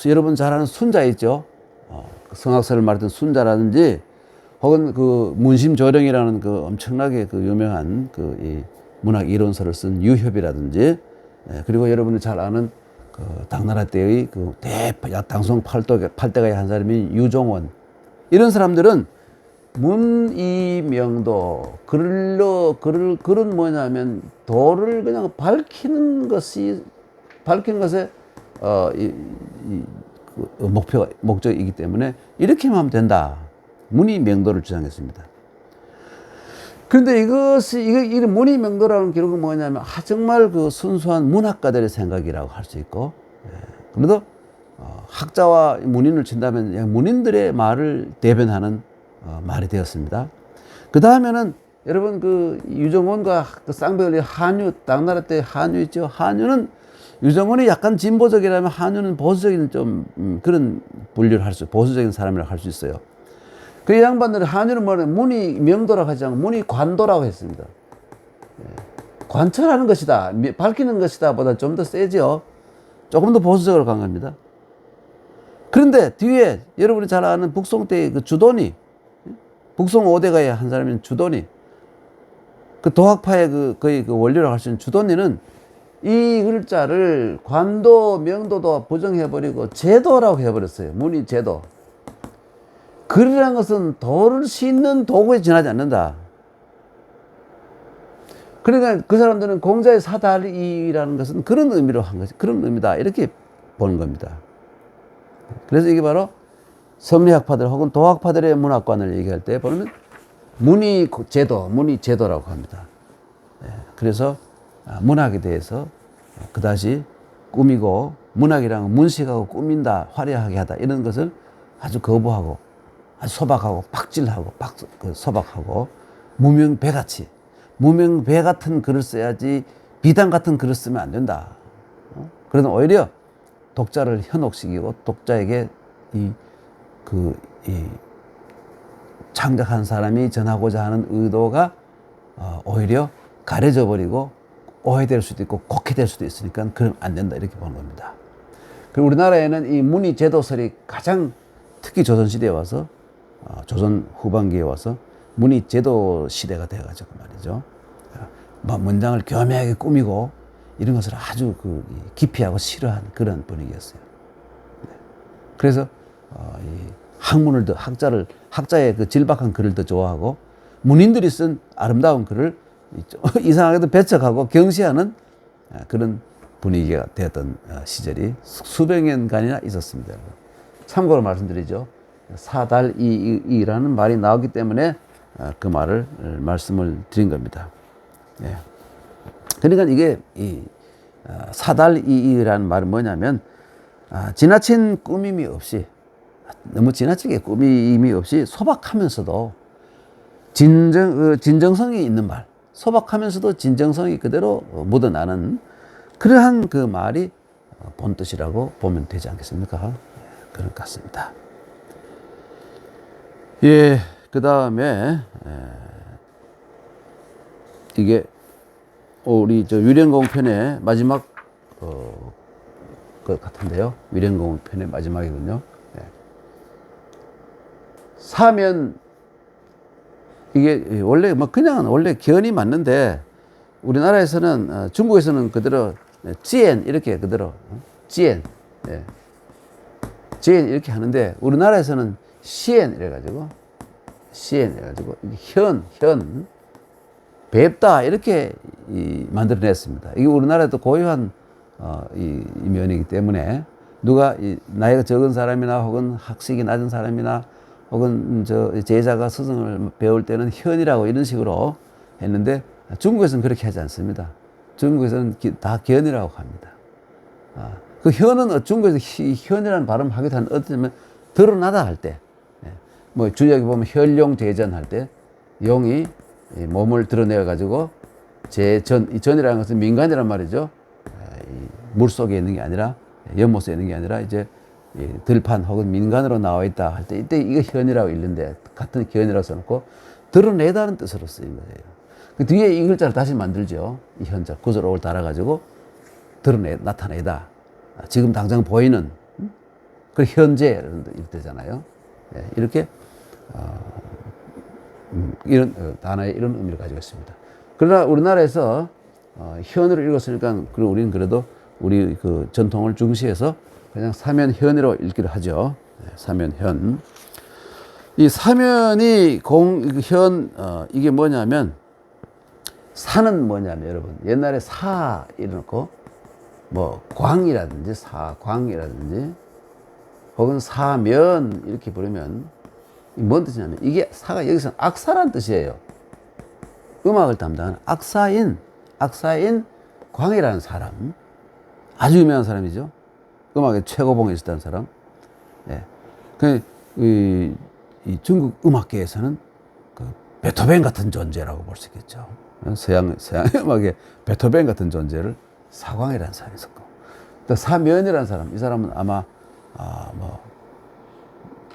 여러분 잘 아는 순자 있죠. 성악설을 말했던 순자라든지, 혹은 그 문심조령이라는 그 엄청나게 그 유명한 그 이 문학 이론서를 쓴 유협이라든지, 그리고 여러분이 잘 아는 그 당나라 때의 그 당송 팔대가의 한 사람인 유종원, 이런 사람들은 문이명도 글은 뭐냐면 도를 그냥 밝히는 것에 목적이기 때문에 이렇게만 하면 된다. 문이명도를 주장했습니다. 그런데 이 문이명도라는 기록은 뭐냐면 정말 그 순수한 문학가들의 생각이라고 할 수 있고, 그래도 학자와 문인을 친다면 문인들의 말을 대변하는 말이 되었습니다. 그 다음에는 여러분 그 유정원과 그 쌍벽을 한유, 당나라 때 한유 있죠. 한유는 유정원이 약간 진보적이라면 한유는 보수적인 좀 그런 분류를 보수적인 사람이라고 할 수 있어요. 그 양반들은 한유는 뭐냐면 문이 명도라고 하지 않고 문이 관도라고 했습니다. 관철하는 것이다, 밝히는 것이다 보다 좀 더 세죠. 조금 더 보수적으로 간 겁니다. 그런데 뒤에 여러분이 잘 아는 북송 때의 그 주돈이, 북송 5대가의 한 사람인 주돈이, 그 도학파의 거의 그 원료라고 할 수 있는 주돈이는 이 글자를 관도, 명도도 부정해버리고 제도라고 해버렸어요. 문이 제도. 글이라는 것은 도를 싣는 도구에 지나지 않는다. 그러니까 그 사람들은 공자의 사달이라는 것은 그런 의미로 한 것이, 그런 의미다, 이렇게 보는 겁니다. 그래서 이게 바로 성리학파들 혹은 도학파들의 문학관을 얘기할 때 보면 문이 제도라고 합니다. 그래서 문학에 대해서 그다지 꾸미고, 문학이란 문식하고 꾸민다, 화려하게 하다, 이런 것을 아주 거부하고, 아주 소박하고 박질하고 소박하고 무명배같이, 무명배 같은 글을 써야지 비단 같은 글을 쓰면 안 된다. 그래서 오히려 독자를 현혹시키고 독자에게 이 창작한 사람이 전하고자 하는 의도가 오히려 가려져 버리고 오해될 수도 있고 곡해될 수도 있으니까 그러면 안 된다, 이렇게 보는 겁니다. 그리고 우리나라에는 이 문의 제도설이 가장, 특히 조선시대에 와서, 조선 후반기에 와서 문의 제도 시대가 되어가지고 말이죠. 문장을 교묘하게 꾸미고 이런 것을 아주 기피하고 싫어한 그런 분위기였어요. 그래서 이 학문을 더, 학자의 그 질박한 글을 더 좋아하고, 문인들이 쓴 아름다운 글을 이상하게도 배척하고 경시하는 그런 분위기가 되었던 시절이 수백 년간이나 있었습니다. 참고로 말씀드리죠. 사달이라는 말이 나오기 때문에 그 말씀을 드린 겁니다. 예. 그러니까 이게 사달이라는 말은 뭐냐면, 지나친 꾸밈이 없이, 너무 지나치게 꾸밈이 없이 소박하면서도 진정성이 있는 말, 소박하면서도 진정성이 그대로 묻어나는 그러한 그 말이 본뜻이라고 보면 되지 않겠습니까? 그런 것 같습니다. 예, 그 다음에 이게 우리 위령공 편의 마지막 것 같은데요. 위령공 편의 마지막이군요. 예. 사면, 이게 원래 원래 견이 맞는데, 우리나라에서는 중국에서는 그대로 지엔 이렇게 그대로 지엔, 예. 지엔 이렇게 하는데, 우리나라에서는 시엔 이래가지고 현 뵙다 이렇게 만들어냈습니다. 이게 우리나라에도 고유한 이 면이기 때문에, 누가 나이가 적은 사람이나 혹은 학식이 낮은 사람이나 혹은 제자가 스승을 배울 때는 현이라고 이런 식으로 했는데, 중국에서는 그렇게 하지 않습니다. 중국에서는 다 견이라고 합니다. 그 현은 중국에서 현이라는 발음을 하기도 하는데, 어쩌면 드러나다 할 때, 뭐 주역에 보면 현룡 대전 할 때 용이 이 몸을 드러내어 가지고 이 전이라는 것은 민간이란 말이죠. 물 속에 있는 게 아니라 연못에 있는 게 아니라 이제 들판 혹은 민간으로 나와 있다 할 때 이때 이거 현이라고 읽는데 같은 현이라고 써놓고 드러내다는 뜻으로 쓰인 거예요. 그 뒤에 이 글자를 다시 만들죠. 이 현자 구조록을 달아가지고 나타내다. 지금 당장 보이는 그 현재 이렇게잖아요. 이렇게 이런 단어의 이런 의미를 가지고 있습니다. 그러나 우리나라에서 현으로 읽었으니까 우리는 그래도 우리 그 전통을 중시해서 그냥 사면현이라고 읽기로 하죠. 사면현. 이 사면이 이게 뭐냐면 사는 뭐냐면 여러분 옛날에 사 이래놓고 뭐 광이라든지 사광이라든지 혹은 사면 이렇게 부르면 뭔 뜻이냐면 이게 사가 여기서 악사란 뜻이에요. 음악을 담당하는 악사인 광이라는 사람, 아주 유명한 사람이죠. 음악의 최고봉에 있었다는 사람. 예. 이 중국 음악계에서는 그 베토벤 같은 존재라고 볼 수 있겠죠. 서양 음악의 베토벤 같은 존재를 사광이라는 사람이 있었고, 또 사면이라는 사람, 이 사람은 아마 뭐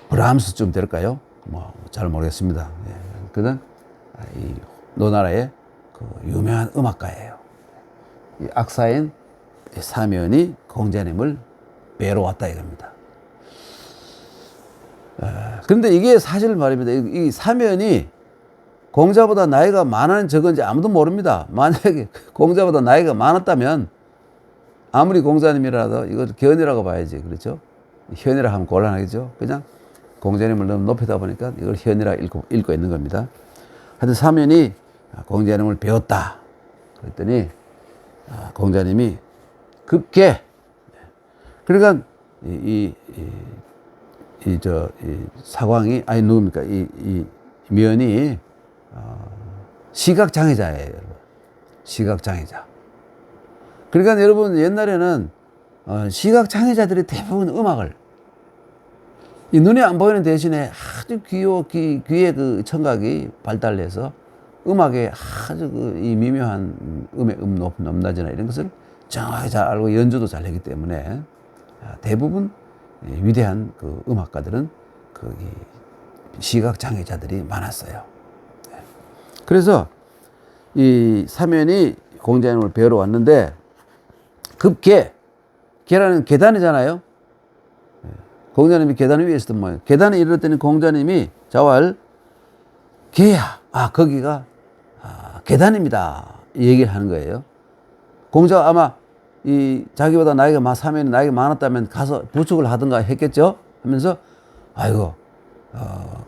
브람스쯤 될까요? 뭐 잘 모르겠습니다. 예. 그는 이 노나라의 그 유명한 음악가예요. 이 악사인 사면이 공자님을 뵈러 왔다 이겁니다. 그런데 이게 사실 말입니다. 이 사면이 공자보다 나이가 많은지 적은지 아무도 모릅니다. 만약에 공자보다 나이가 많았다면 아무리 공자님이라도 이걸 견이라고 봐야지. 그렇죠? 현이라 하면 곤란하겠죠? 그냥 공자님을 너무 높이다 보니까 이걸 현이라 읽고 있는 겁니다. 하여튼 사면이 공자님을 배웠다. 그랬더니 공자님이 급게 그러니까 이 사광이 아니 누굽니까 이 면이 시각장애자예요, 여러분. 시각장애자. 그러니까 여러분 옛날에는 시각장애자들이 대부분 음악을 이 눈에 안 보이는 대신에 아주 귀의 그 청각이 발달해서 음악에 아주 이 미묘한 음의 높낮이나 이런 것을 정확히 잘 알고 연주도 잘 하기 때문에 대부분 위대한 그 음악가들은 그 시각장애자들이 많았어요. 그래서 이 사면이 공자님을 뵈러 왔는데 급게 계라는 계단이잖아요. 공자님이 계단 위에 있었던 모양. 계단에 이르렀더니 공자님이 자왈 계야 거기가 계단입니다 이 얘기를 하는 거예요. 공자가 아마 이 자기보다 사면이 나이가 많았다면 가서 부축을 하든가 했겠죠. 하면서 아이고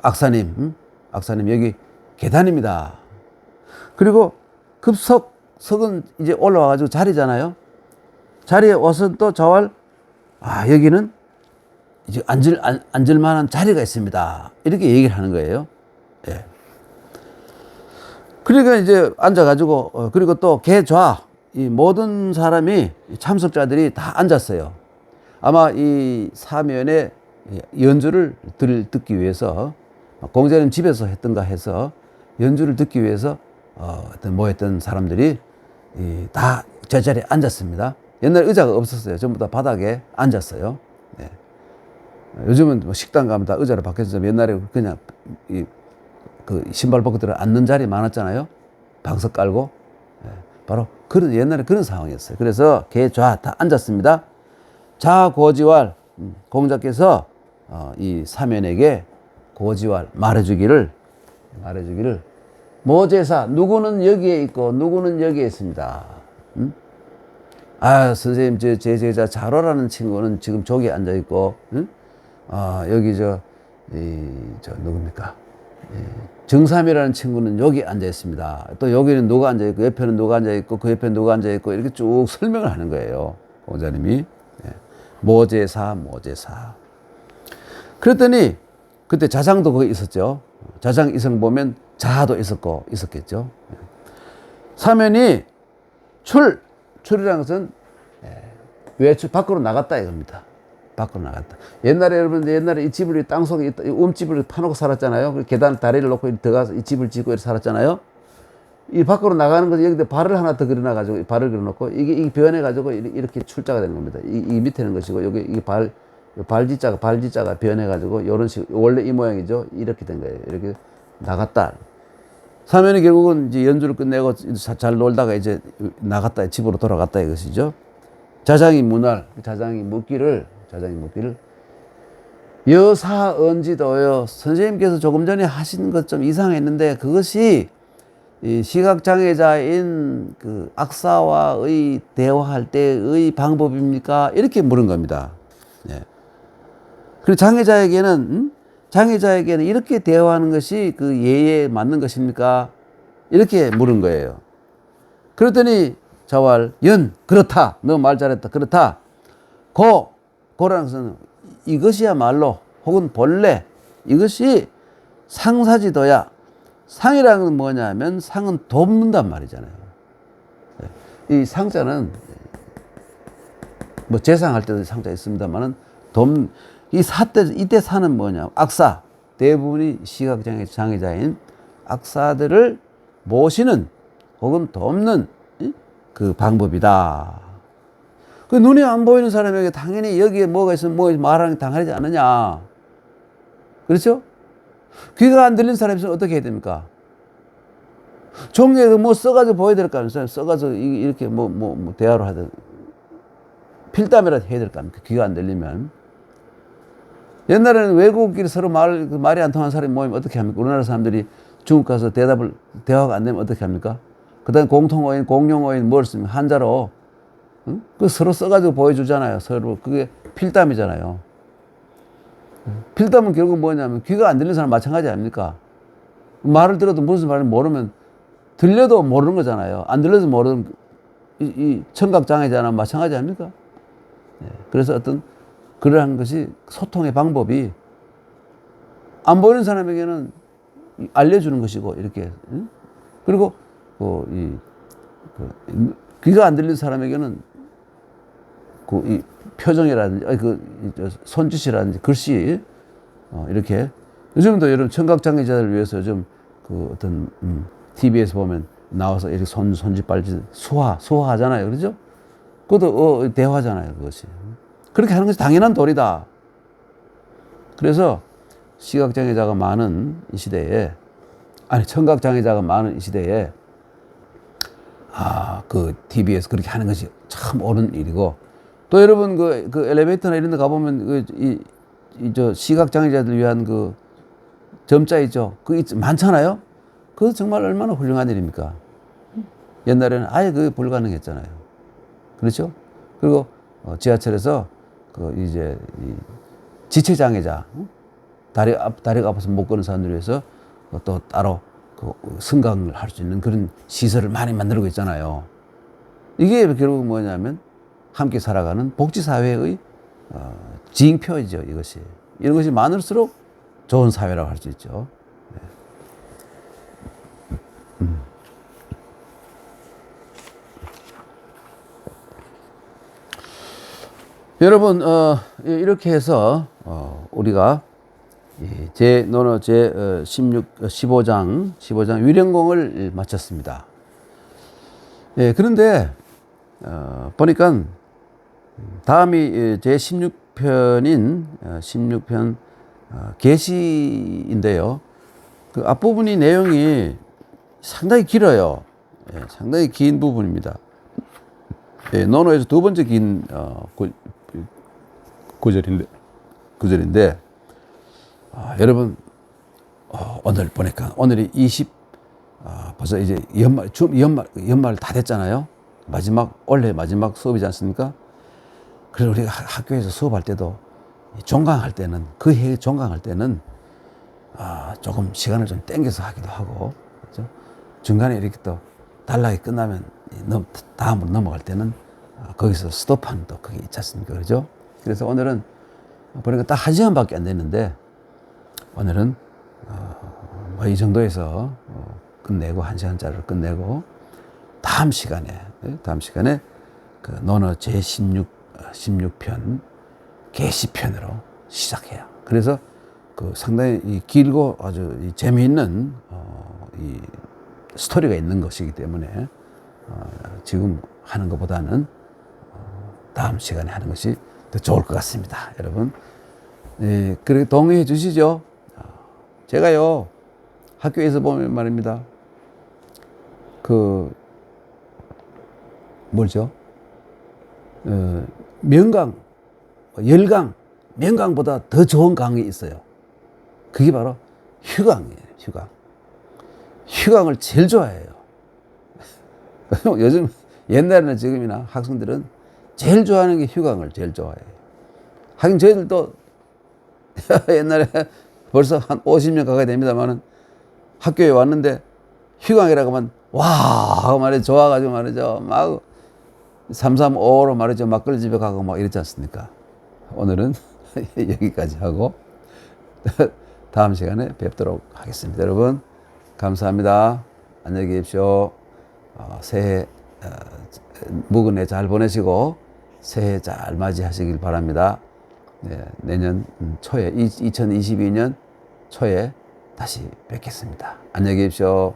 악사님 여기 계단입니다. 그리고 석은 이제 올라와가지고 자리잖아요. 자리에 와서 또 자왈 여기는 이제 앉을 만한 자리가 있습니다. 이렇게 얘기를 하는 거예요. 예. 그러니까 이제 앉아가지고 그리고 또 계좌 이 모든 사람이 참석자들이 다 앉았어요. 아마 이 사면의 연주를 듣기 위해서 공자님 집에서 했던가 해서 연주를 듣기 위해서 모였던 사람들이 다 제자리에 앉았습니다. 옛날에 의자가 없었어요. 전부 다 바닥에 앉았어요. 네. 요즘은 뭐 식당 가면 다 의자로 바뀌었지만 옛날에 그냥 그 신발 벗고 들어 앉는 자리 많았잖아요. 방석 깔고. 바로 옛날에 그런 상황이었어요. 그래서 계좌 다 앉았습니다. 자고지왈 공자께서 이 사면에게 고지왈 말해주기를 모제사 누구는 여기에 있고 누구는 여기에 있습니다. 선생님 제 제자 자로라는 친구는 지금 저기 앉아 있고 여기 누굽니까? 정삼이라는 친구는 여기 앉아 있습니다. 또 여기는 누가 앉아 있고 옆에는 누가 앉아 있고 그 옆에 누가 앉아 있고 이렇게 쭉 설명을 하는 거예요. 공자님이. 모제사. 그랬더니 그때 자장도 거기 있었죠. 자장 이성 보면 자도 있었겠죠. 사면이 출이라는 것은 외출 밖으로 나갔다 이겁니다. 밖으로 나갔다. 옛날에 여러분들 이 집을 땅속에 움집을 파놓고 살았잖아요. 계단 다리를 놓고 들어가서 이 집을 짓고 살았잖아요. 이 밖으로 나가는 것이 여기다 발을 하나 더 그려놔가지고 발을 그려놓고 이게 변해가지고 이렇게 출자가 되는 겁니다. 이 밑에는 것이고 여기 이 발지자가 변해가지고 이런 식 원래 이 모양이죠. 이렇게 된 거예요. 이렇게 나갔다. 사면이 결국은 이제 연주를 끝내고 잘 놀다가 이제 나갔다 집으로 돌아갔다 이것이죠. 자장이 묻기를 여사언지도요. 선생님께서 조금 전에 하신 것 좀 이상했는데 그것이 이 시각장애자인 그 악사와의 대화할 때의 방법입니까? 이렇게 물은 겁니다. 네. 그리고 장애자에게는 이렇게 대화하는 것이 그 예에 맞는 것입니까? 이렇게 물은 거예요. 그랬더니 자왈, 그렇다. 너 말 잘했다. 그렇다. 고라는 것은 이것이야말로 혹은 본래 이것이 상사지도야. 상이라는 건 뭐냐면 상은 돕는단 말이잖아요. 이 상자는 뭐 재상할 때도 상자 있습니다만은 이때 사는 뭐냐 악사 대부분이 시각장애자인 악사들을 모시는 혹은 돕는 그 방법이다. 그 눈에 안 보이는 사람에게 당연히 여기에 뭐가 있으면 뭐 말하는 게 당연하지 않느냐. 그렇죠? 귀가 안 들린 사람이 있으면 어떻게 해야 됩니까? 종이에 뭐 써가지고 보여야 될 거 아닙니까? 써가지고 이렇게 대화로 하든 필담이라도 해야 될 거 아닙니까? 귀가 안 들리면. 옛날에는 외국끼리 서로 말이 안 통하는 사람이 모이면 어떻게 합니까? 우리나라 사람들이 중국 가서 대화가 안 되면 어떻게 합니까? 그 다음에 공통어인, 공용어인 뭘 쓰면 한자로, 응? 그 서로 써가지고 보여주잖아요. 서로. 그게 필담이잖아요. 필담은 결국 뭐냐면 귀가 안 들리는 사람 마찬가지 아닙니까? 말을 들어도 무슨 말인지 모르면 들려도 모르는 거잖아요. 안 들려도 모르는 이 청각장애자나 마찬가지 아닙니까? 네. 그래서 어떤 그러한 것이 소통의 방법이 안 보이는 사람에게는 알려주는 것이고 이렇게 그리고 귀가 안 들리는 사람에게는 이 표정이라든지 손짓이라든지 글씨 이렇게 요즘도 여러분 청각장애자들을 위해서 요즘 그 어떤 TV에서 보면 나와서 이렇게 손짓 발짓 수화하잖아요. 그렇죠? 그것도 대화잖아요. 그것이 그렇게 하는 것이 당연한 도리다. 그래서 시각장애자가 많은 이 시대에 청각장애자가 많은 이 시대에 그 TV에서 그렇게 하는 것이 참 옳은 일이고 또 여러분 그 엘리베이터나 이런 데 가보면 저 시각장애자들 위한 그 점자 있죠. 그게 많잖아요. 그거 정말 얼마나 훌륭한 일입니까? 옛날에는 아예 그게 불가능했잖아요. 그렇죠? 그리고 지하철에서 이제 지체장애자 다리가 아파서 못 걷는 사람들 위해서 또 따로 승강을 할 수 있는 그런 시설을 많이 만들고 있잖아요. 이게 결국 뭐냐면 함께 살아가는 복지사회의 징표이죠. 이것이 이런 것이 많을수록 좋은 사회라고 할 수 있죠. 네. 여러분 이렇게 해서 우리가 논어 제 15장 위령공을 마쳤습니다. 예, 그런데 보니까 다음이 제 16편인 16편 계시인데요. 그 앞부분이 내용이 상당히 길어요. 예, 상당히 긴 부분입니다. 예, 논어에서 두 번째 긴 구절인데 여러분 오늘 보니까 오늘이 벌써 이제 연말 다 됐잖아요. 올해 마지막 수업이지 않습니까? 그래서 우리가 학교에서 수업할 때도 종강할 때는 그 해에 종강할 때는 조금 시간을 좀 땡겨서 하기도 하고 그렇죠? 중간에 이렇게 또 단락이 끝나면 다음으로 넘어갈 때는 거기서 스톱하는 또 그게 있지 않습니까? 그렇죠? 그래서 오늘은 보니까 딱 1시간밖에 안 됐는데 오늘은 이 정도에서 끝내고 1시간짜리를 끝내고 다음 시간에 그 논어 제 16편 계시편으로 시작해요. 그래서 그 상당히 길고 아주 재미있는 스토리가 있는 것이기 때문에 지금 하는 것보다는 다음 시간에 하는 것이 더 좋을 것 같습니다. 여러분, 네, 그렇게 동의해 주시죠. 제가요 학교에서 보면 말입니다. 뭐죠? 명강, 열강, 명강보다 더 좋은 강이 있어요. 그게 바로 휴강이에요. 휴강. 휴강을 제일 좋아해요. 요즘 옛날이나 지금이나 학생들은 제일 좋아하는 게 휴강을 제일 좋아해요. 하긴 저희들도 옛날에 벌써 한 50년 가까이 됩니다만은 학교에 왔는데 휴강이라고 하면 와 하고 말이죠. 좋아가지고 말이죠. 막 335로 말이죠. 막걸리 집에 가고 막 이랬지 않습니까? 오늘은 여기까지 하고 다음 시간에 뵙도록 하겠습니다. 여러분 감사합니다. 안녕히 계십시오. 새해 묵은 해 잘 보내시고 새해 잘 맞이하시길 바랍니다. 네, 내년 초에 2022년 초에 다시 뵙겠습니다. 안녕히 계십시오.